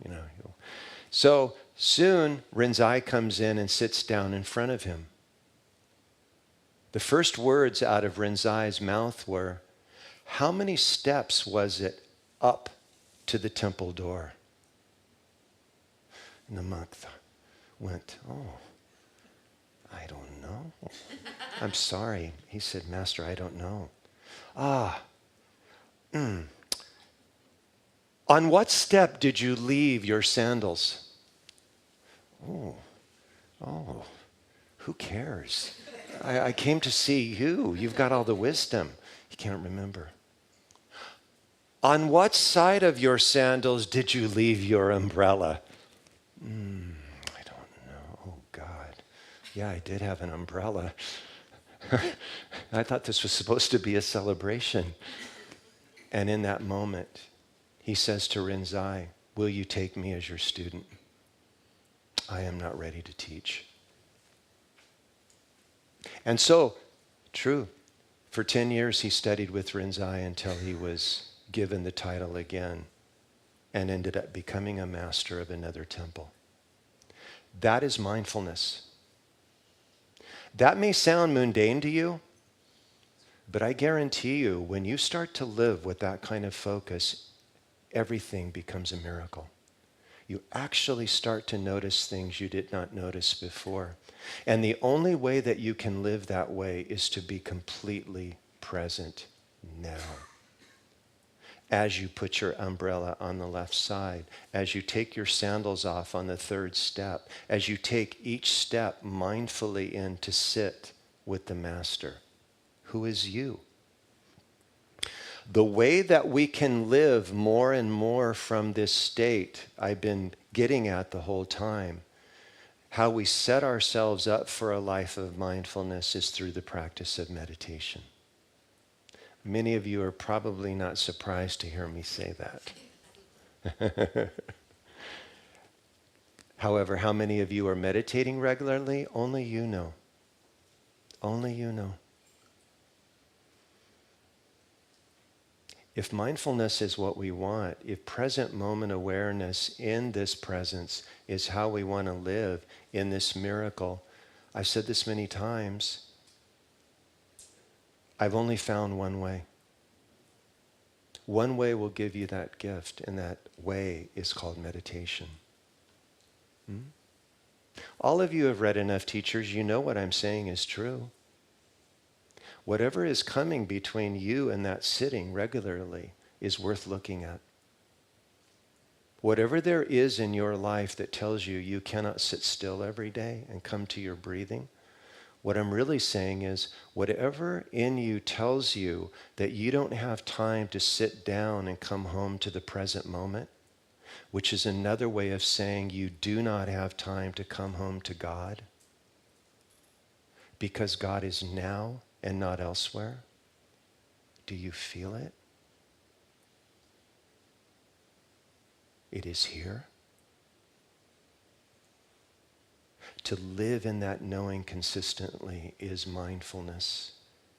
So soon, Rinzai comes in and sits down in front of him. The first words out of Rinzai's mouth were, how many steps was it up to the temple door? And the monk went, oh, I don't know. I'm sorry. He said, Master, I don't know. On what step did you leave your sandals? Oh, who cares? I came to see you. You've got all the wisdom. You can't remember. On what side of your sandals did you leave your umbrella? I don't know. Oh, God. Yeah, I did have an umbrella. I thought this was supposed to be a celebration. And in that moment, he says to Rinzai, will you take me as your student? I am not ready to teach. And so, true, for 10 years he studied with Rinzai until he was given the title again and ended up becoming a master of another temple. That is mindfulness. That may sound mundane to you, but I guarantee you, when you start to live with that kind of focus, everything becomes a miracle. You actually start to notice things you did not notice before. And the only way that you can live that way is to be completely present now. As you put your umbrella on the left side, as you take your sandals off on the third step, as you take each step mindfully in to sit with the Master, who is you. The way that we can live more and more from this state, I've been getting at the whole time, how we set ourselves up for a life of mindfulness is through the practice of meditation. Many of you are probably not surprised to hear me say that. However, how many of you are meditating regularly? Only you know. Only you know. If mindfulness is what we want, if present moment awareness in this presence is how we want to live in this miracle, I've said this many times, I've only found one way. One way will give you that gift, and that way is called meditation. All of you have read enough teachers, you know what I'm saying is true. Whatever is coming between you and that sitting regularly is worth looking at. Whatever there is in your life that tells you you cannot sit still every day and come to your breathing, what I'm really saying is whatever in you tells you that you don't have time to sit down and come home to the present moment, which is another way of saying you do not have time to come home to God, because God is now and not elsewhere. Do you feel it? It is here. To live in that knowing consistently is mindfulness.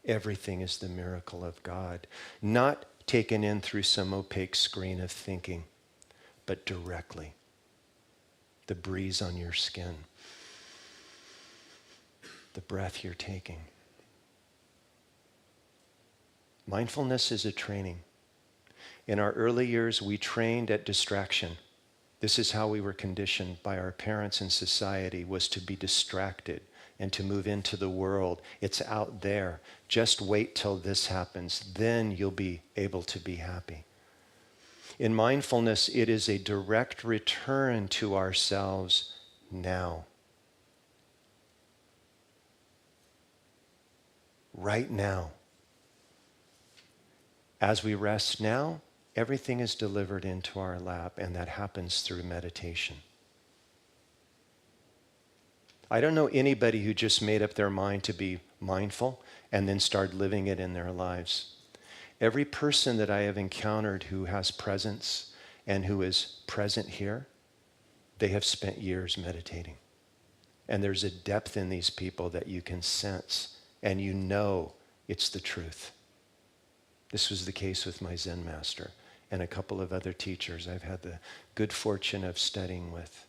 Everything is the miracle of God, not taken in through some opaque screen of thinking, but directly. The breeze on your skin, the breath you're taking. Mindfulness is a training. In our early years, we trained at distraction. This is how we were conditioned by our parents and society, was to be distracted and to move into the world. It's out there. Just wait till this happens. Then you'll be able to be happy. In mindfulness, it is a direct return to ourselves now. Right now. As we rest now, Everything is delivered into our lap, and that happens through meditation. I don't know anybody who just made up their mind to be mindful and then started living it in their lives. Every person that I have encountered who has presence and who is present here, they have spent years meditating. And there's a depth in these people that you can sense, and you know it's the truth. This was the case with my Zen master and a couple of other teachers I've had the good fortune of studying with.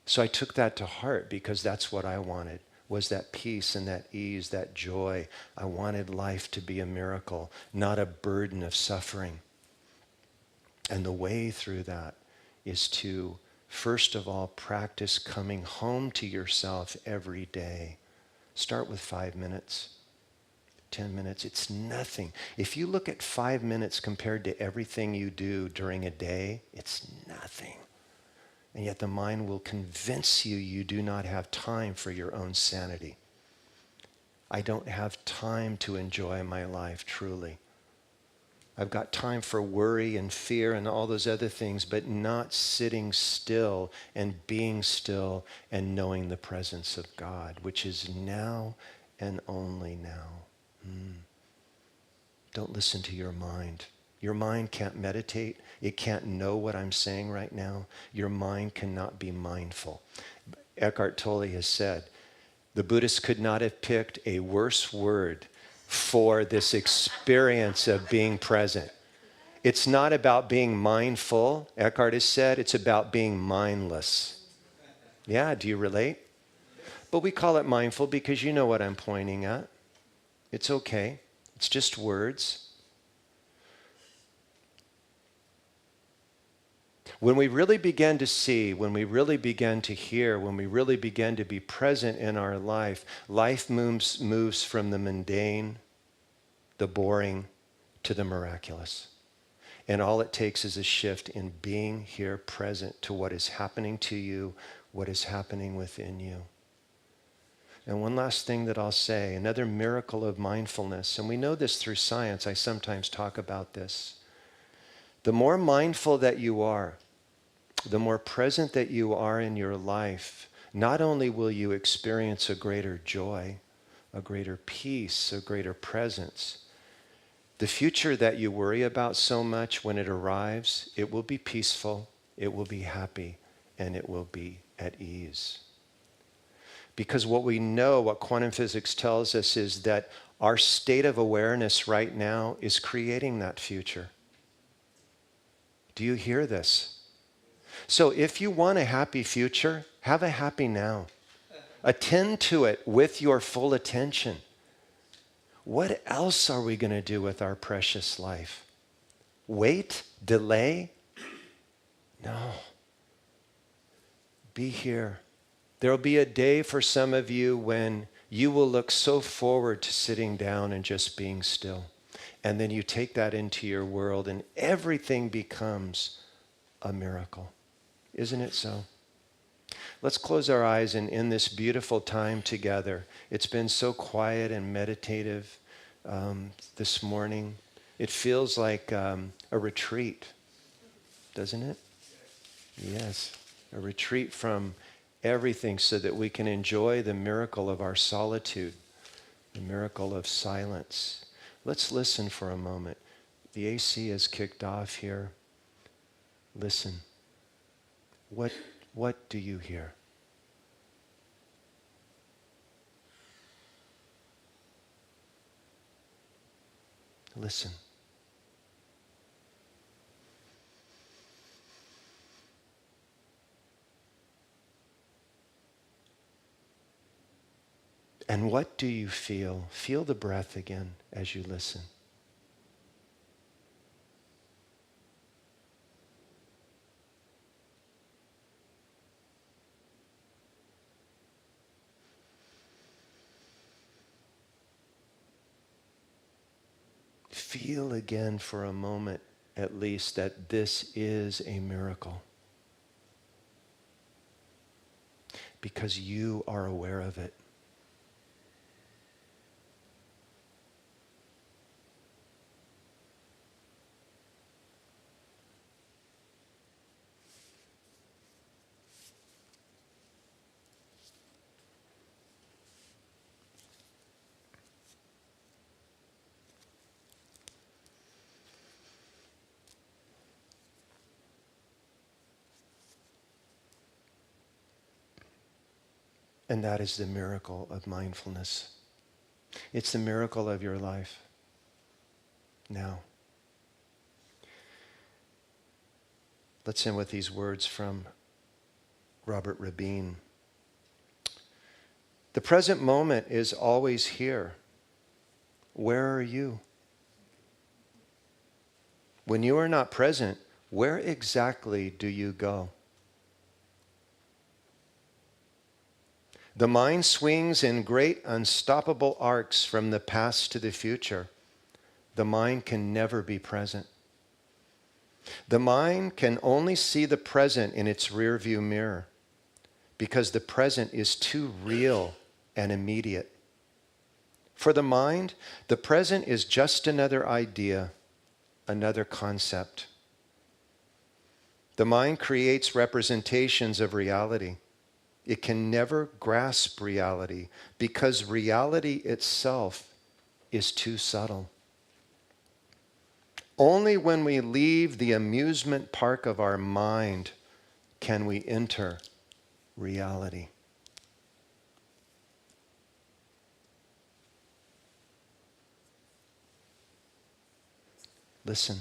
So I took that to heart because that's what I wanted, was that peace and that ease, that joy. I wanted life to be a miracle, not a burden of suffering. And the way through that is to, first of all, practice coming home to yourself every day. Start with 5 minutes, 10 minutes. It's nothing. If you look at 5 minutes compared to everything you do during a day, it's nothing. And yet the mind will convince you you do not have time for your own sanity. I don't have time to enjoy my life truly. I've got time for worry and fear and all those other things, but not sitting still and being still and knowing the presence of God, which is now and only now. Don't listen to your mind. Your mind can't meditate. It can't know what I'm saying right now. Your mind cannot be mindful. Eckhart Tolle has said, the Buddhists could not have picked a worse word for this experience of being present. It's not about being mindful, Eckhart has said, it's about being mindless. Yeah, do you relate? But we call it mindful because you know what I'm pointing at. It's okay. It's just words. When we really begin to see, when we really begin to hear, when we really begin to be present in our life, life moves from the mundane, the boring, to the miraculous. And all it takes is a shift in being here present to what is happening to you, what is happening within you. And one last thing that I'll say, another miracle of mindfulness, and we know this through science, I sometimes talk about this. The more mindful that you are, the more present that you are in your life, not only will you experience a greater joy, a greater peace, a greater presence, the future that you worry about so much, when it arrives, it will be peaceful, it will be happy, and it will be at ease. Because what we know, what quantum physics tells us, is that our state of awareness right now is creating that future. Do you hear this? So if you want a happy future, have a happy now. Attend to it with your full attention. What else are we going to do with our precious life? Wait? Delay? No. Be here. There will be a day for some of you when you will look so forward to sitting down and just being still. And then you take that into your world and everything becomes a miracle. Isn't it so? Let's close our eyes and in this beautiful time together. It's been so quiet and meditative this morning. It feels like a retreat, doesn't it? Yes, a retreat from everything so that we can enjoy the miracle of our solitude, the miracle of silence. Let's listen for a moment. The AC is kicked off here. Listen. What do you hear? Listen. And what do you feel? Feel the breath again as you listen. Feel again for a moment at least that this is a miracle. Because you are aware of it. And that is the miracle of mindfulness. It's the miracle of your life now. Let's end with these words from Robert Rabin. The present moment is always here. Where are you? When you are not present, where exactly do you go? The mind swings in great unstoppable arcs from the past to the future. The mind can never be present. The mind can only see the present in its rearview mirror because the present is too real and immediate. For the mind, the present is just another idea, another concept. The mind creates representations of reality. It can never grasp reality because reality itself is too subtle. Only when we leave the amusement park of our mind can we enter reality. Listen.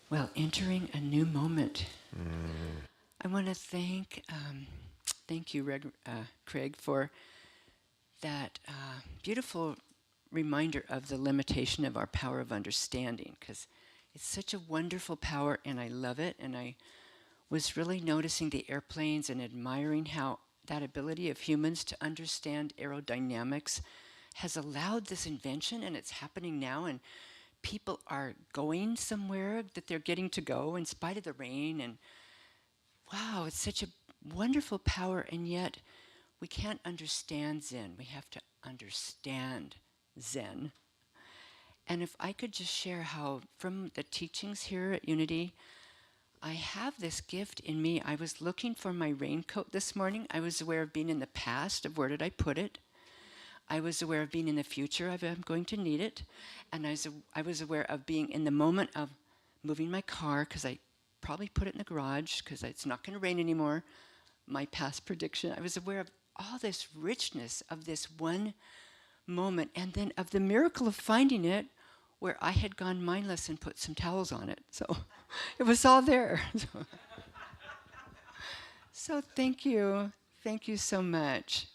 Well, entering a new moment. I want to thank you, Craig, for that beautiful reminder of the limitation of our power of understanding, because it's such a wonderful power, and I love it. And I was really noticing the airplanes and admiring how that ability of humans to understand aerodynamics has allowed this invention, and it's happening now. And people are going somewhere that they're getting to go in spite of the rain. And wow, it's such a wonderful power, and yet we can't understand Zen. We have to understand Zen. And if I could just share how, from the teachings here at Unity, I have this gift in me. I was looking for my raincoat this morning. I was aware of being in the past, of where did I put it. I was aware of being in the future, of I'm going to need it. And I was aware of being in the moment of moving my car, because I probably put it in the garage, because it's not going to rain anymore. My past prediction. I was aware of all this richness of this one moment, and then of the miracle of finding it where I had gone mindless and put some towels on it. So it was all there. So thank you. Thank you so much.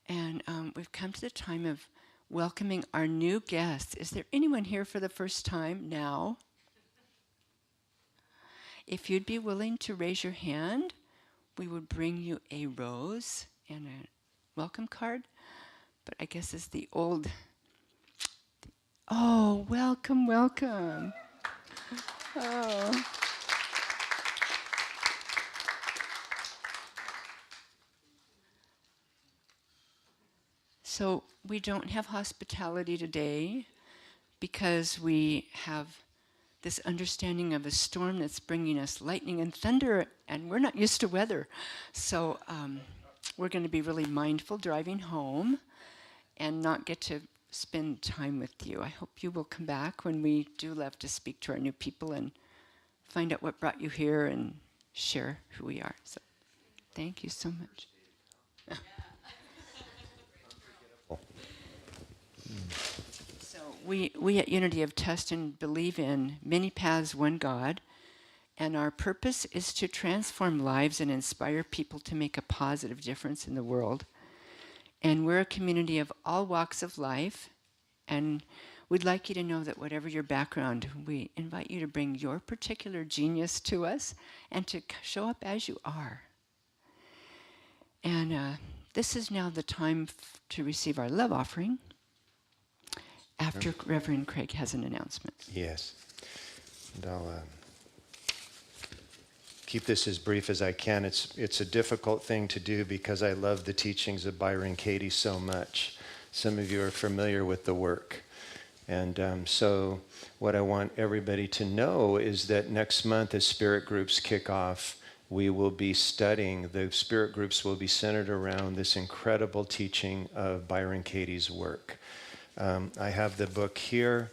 And we've come to the time of welcoming our new guests. Is there anyone here for the first time now? If you'd be willing to raise your hand, we would bring you a rose and a welcome card. But I guess it's the old. Oh, welcome, welcome. Oh. So we don't have hospitality today because we have this understanding of a storm that's bringing us lightning and thunder, and we're not used to weather. So we're going to be really mindful driving home and not get to spend time with you. I hope you will come back when we do love to speak to our new people and find out what brought you here and share who we are. So thank you so much. So we at Unity of Tustin believe in many paths, one God, and our purpose is to transform lives and inspire people to make a positive difference in the world. And we're a community of all walks of life, and we'd like you to know that whatever your background, we invite you to bring your particular genius to us and to show up as you are. And this is now the time to receive our love offering after Reverend Craig has an announcement. Yes. And I'll keep this as brief as I can. It's a difficult thing to do because I love the teachings of Byron Katie so much. Some of you are familiar with the work. And so what I want everybody to know is that next month as spirit groups kick off, we will be studying, the spirit groups will be centered around this incredible teaching of Byron Katie's work. I have the book here,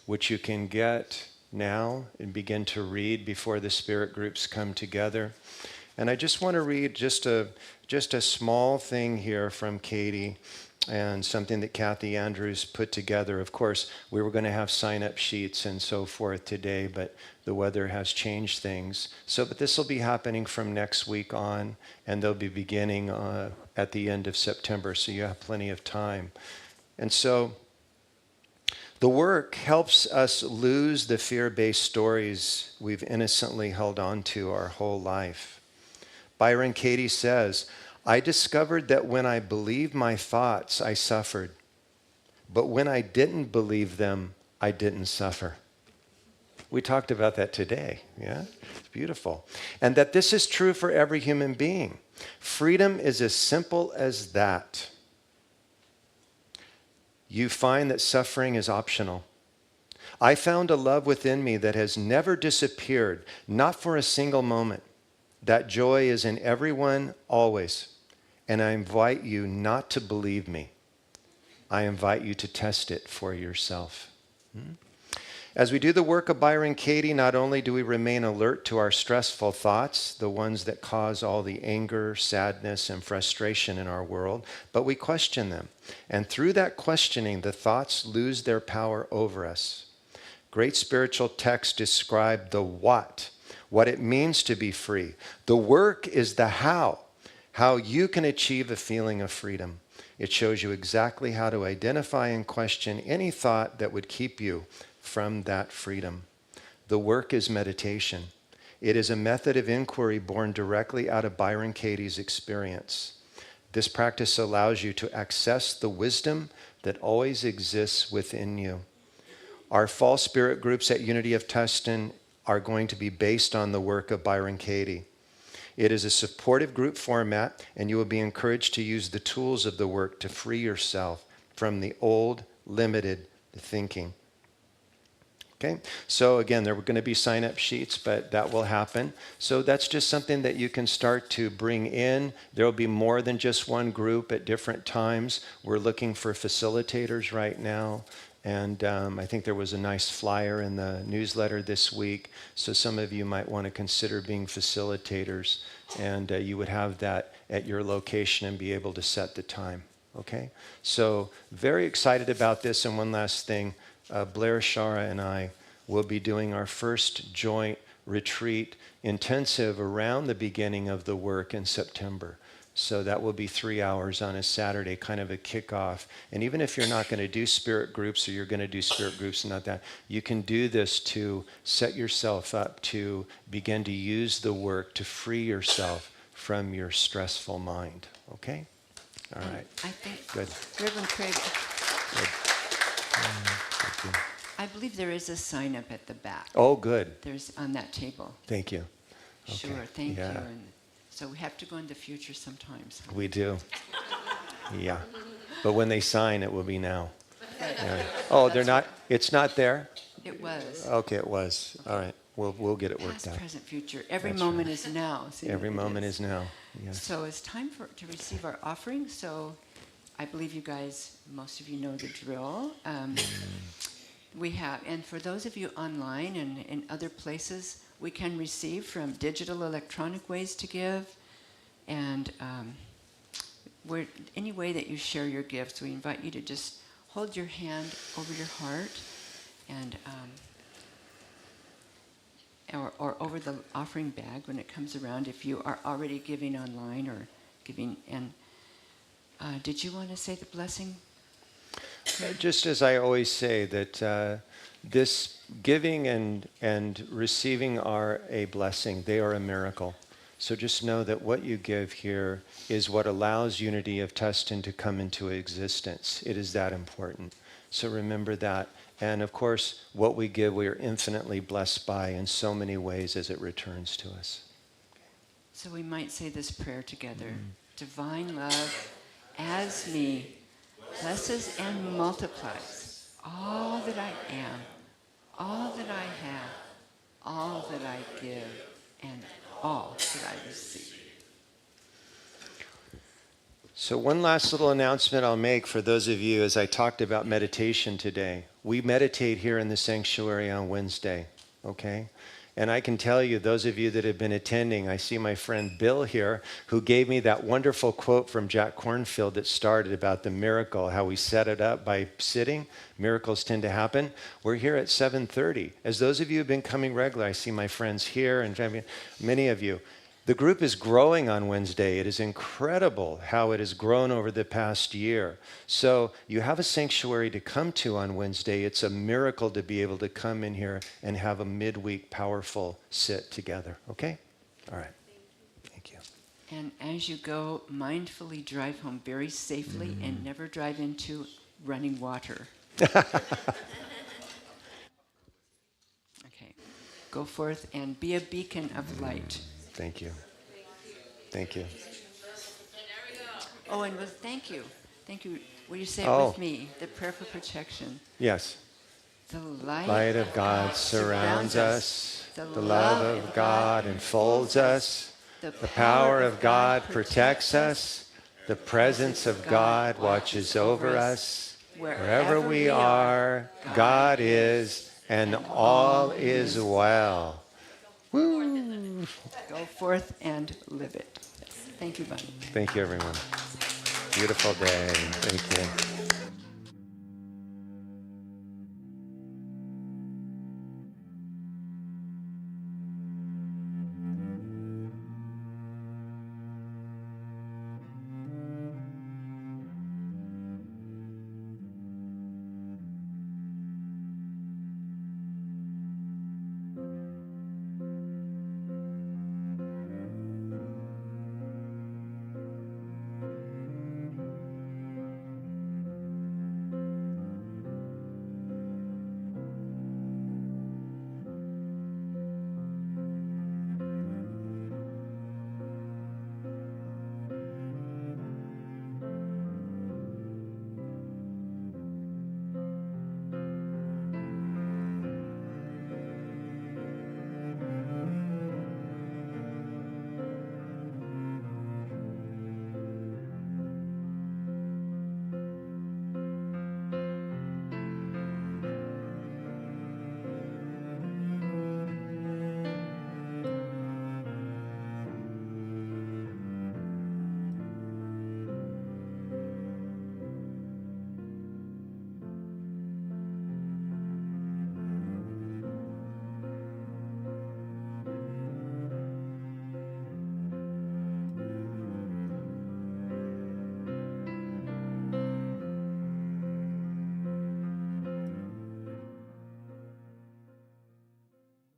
which you can get now and begin to read before the spirit groups come together. And I just want to read just a small thing here from Katie and something that Kathy Andrews put together. Of course, we were going to have sign-up sheets and so forth today, but the weather has changed things. But this will be happening from next week on, and they'll be beginning at the end of September, so you have plenty of time. And so the work helps us lose the fear-based stories we've innocently held on to our whole life. Byron Katie says, I discovered that when I believed my thoughts, I suffered. But when I didn't believe them, I didn't suffer. We talked about that today, yeah? It's beautiful. And that this is true for every human being. Freedom is as simple as that. You find that suffering is optional. I found a love within me that has never disappeared, not for a single moment. That joy is in everyone, always. And I invite you not to believe me. I invite you to test it for yourself. As we do the work of Byron Katie, not only do we remain alert to our stressful thoughts, the ones that cause all the anger, sadness, and frustration in our world, but we question them. And through that questioning, the thoughts lose their power over us. Great spiritual texts describe the what it means to be free. The work is the how you can achieve a feeling of freedom. It shows you exactly how to identify and question any thought that would keep you from that freedom. The work is meditation. It is a method of inquiry born directly out of Byron Katie's experience. This practice allows you to access the wisdom that always exists within you. Our fall spirit groups at Unity of Tustin are going to be based on the work of Byron Katie. It is a supportive group format, and you will be encouraged to use the tools of the work to free yourself from the old, limited thinking. Okay, so again, there were going to be sign-up sheets, but that will happen. So that's just something that you can start to bring in. There will be more than just one group at different times. We're looking for facilitators right now. And I think there was a nice flyer in the newsletter this week. So some of you might want to consider being facilitators. And you would have that at your location and be able to set the time. Okay? So very excited about this. And one last thing. Blair Shara and I will be doing our first joint retreat intensive around the beginning of the work in September. So that will be 3 hours on a Saturday, kind of a kickoff. And even if you're not going to do spirit groups, or you're going to do spirit groups and not that, you can do this to set yourself up to begin to use the work to free yourself from your stressful mind. Okay? All right. I think, Good. Reverend Craig, Good. Thank you. I believe there is a sign up at the back. Oh, good. There's on that table. Thank you. Sure, Okay. thank you. Yeah. And so we have to go in the future sometimes. We do. Yeah. But when they sign, it will be now. Yeah. Oh, they're not, it's not there? It was. Okay, it was. All right. We'll get it worked Past, out. present, future. Every That's moment right. is now. See, Every it moment is now. Yes. So it's time to receive our offering. So I believe you guys, most of you know the drill. We have, and for those of you online and in other places, we can receive from digital electronic ways to give, and any way that you share your gifts, we invite you to just hold your hand over your heart and or over the offering bag when it comes around if you are already giving online or giving. And did you want to say the blessing? Just as I always say, that this giving and receiving are a blessing. They are a miracle. So just know that what you give here is what allows unity of Tustin to come into existence. It is that important. So remember that. And of course, what we give, we are infinitely blessed by in so many ways as it returns to us. So we might say this prayer together. Divine love, as me, blesses and multiplies all that I am, all that I have, all that I give, and all that I receive. So one last little announcement I'll make for those of you, as I talked about meditation today. We meditate here in the sanctuary on Wednesday, okay? And I can tell you, those of you that have been attending, I see my friend Bill here, who gave me that wonderful quote from Jack Kornfield that started about the miracle, how we set it up by sitting. Miracles tend to happen. We're here at 7:30. As those of you who have been coming regularly, I see my friends here and many of you. The group is growing on Wednesday. It is incredible how it has grown over the past year. So you have a sanctuary to come to on Wednesday. It's a miracle to be able to come in here and have a midweek powerful sit together. Okay? All right. Thank you. And as you go, mindfully drive home very safely and never drive into running water. Okay. Go forth and be a beacon of light. Thank you. Thank you. Oh, and thank you. Thank you. Will you say it Oh. with me? The prayer for protection. Yes. The Light of God surrounds us. The love of God enfolds us. The power of God protects us. The presence of God watches over us. Wherever we are, God is, and all is well. Woo! Go forth and live it. Yes. Thank you, Bunny. Thank you, everyone. Beautiful day. Thank you.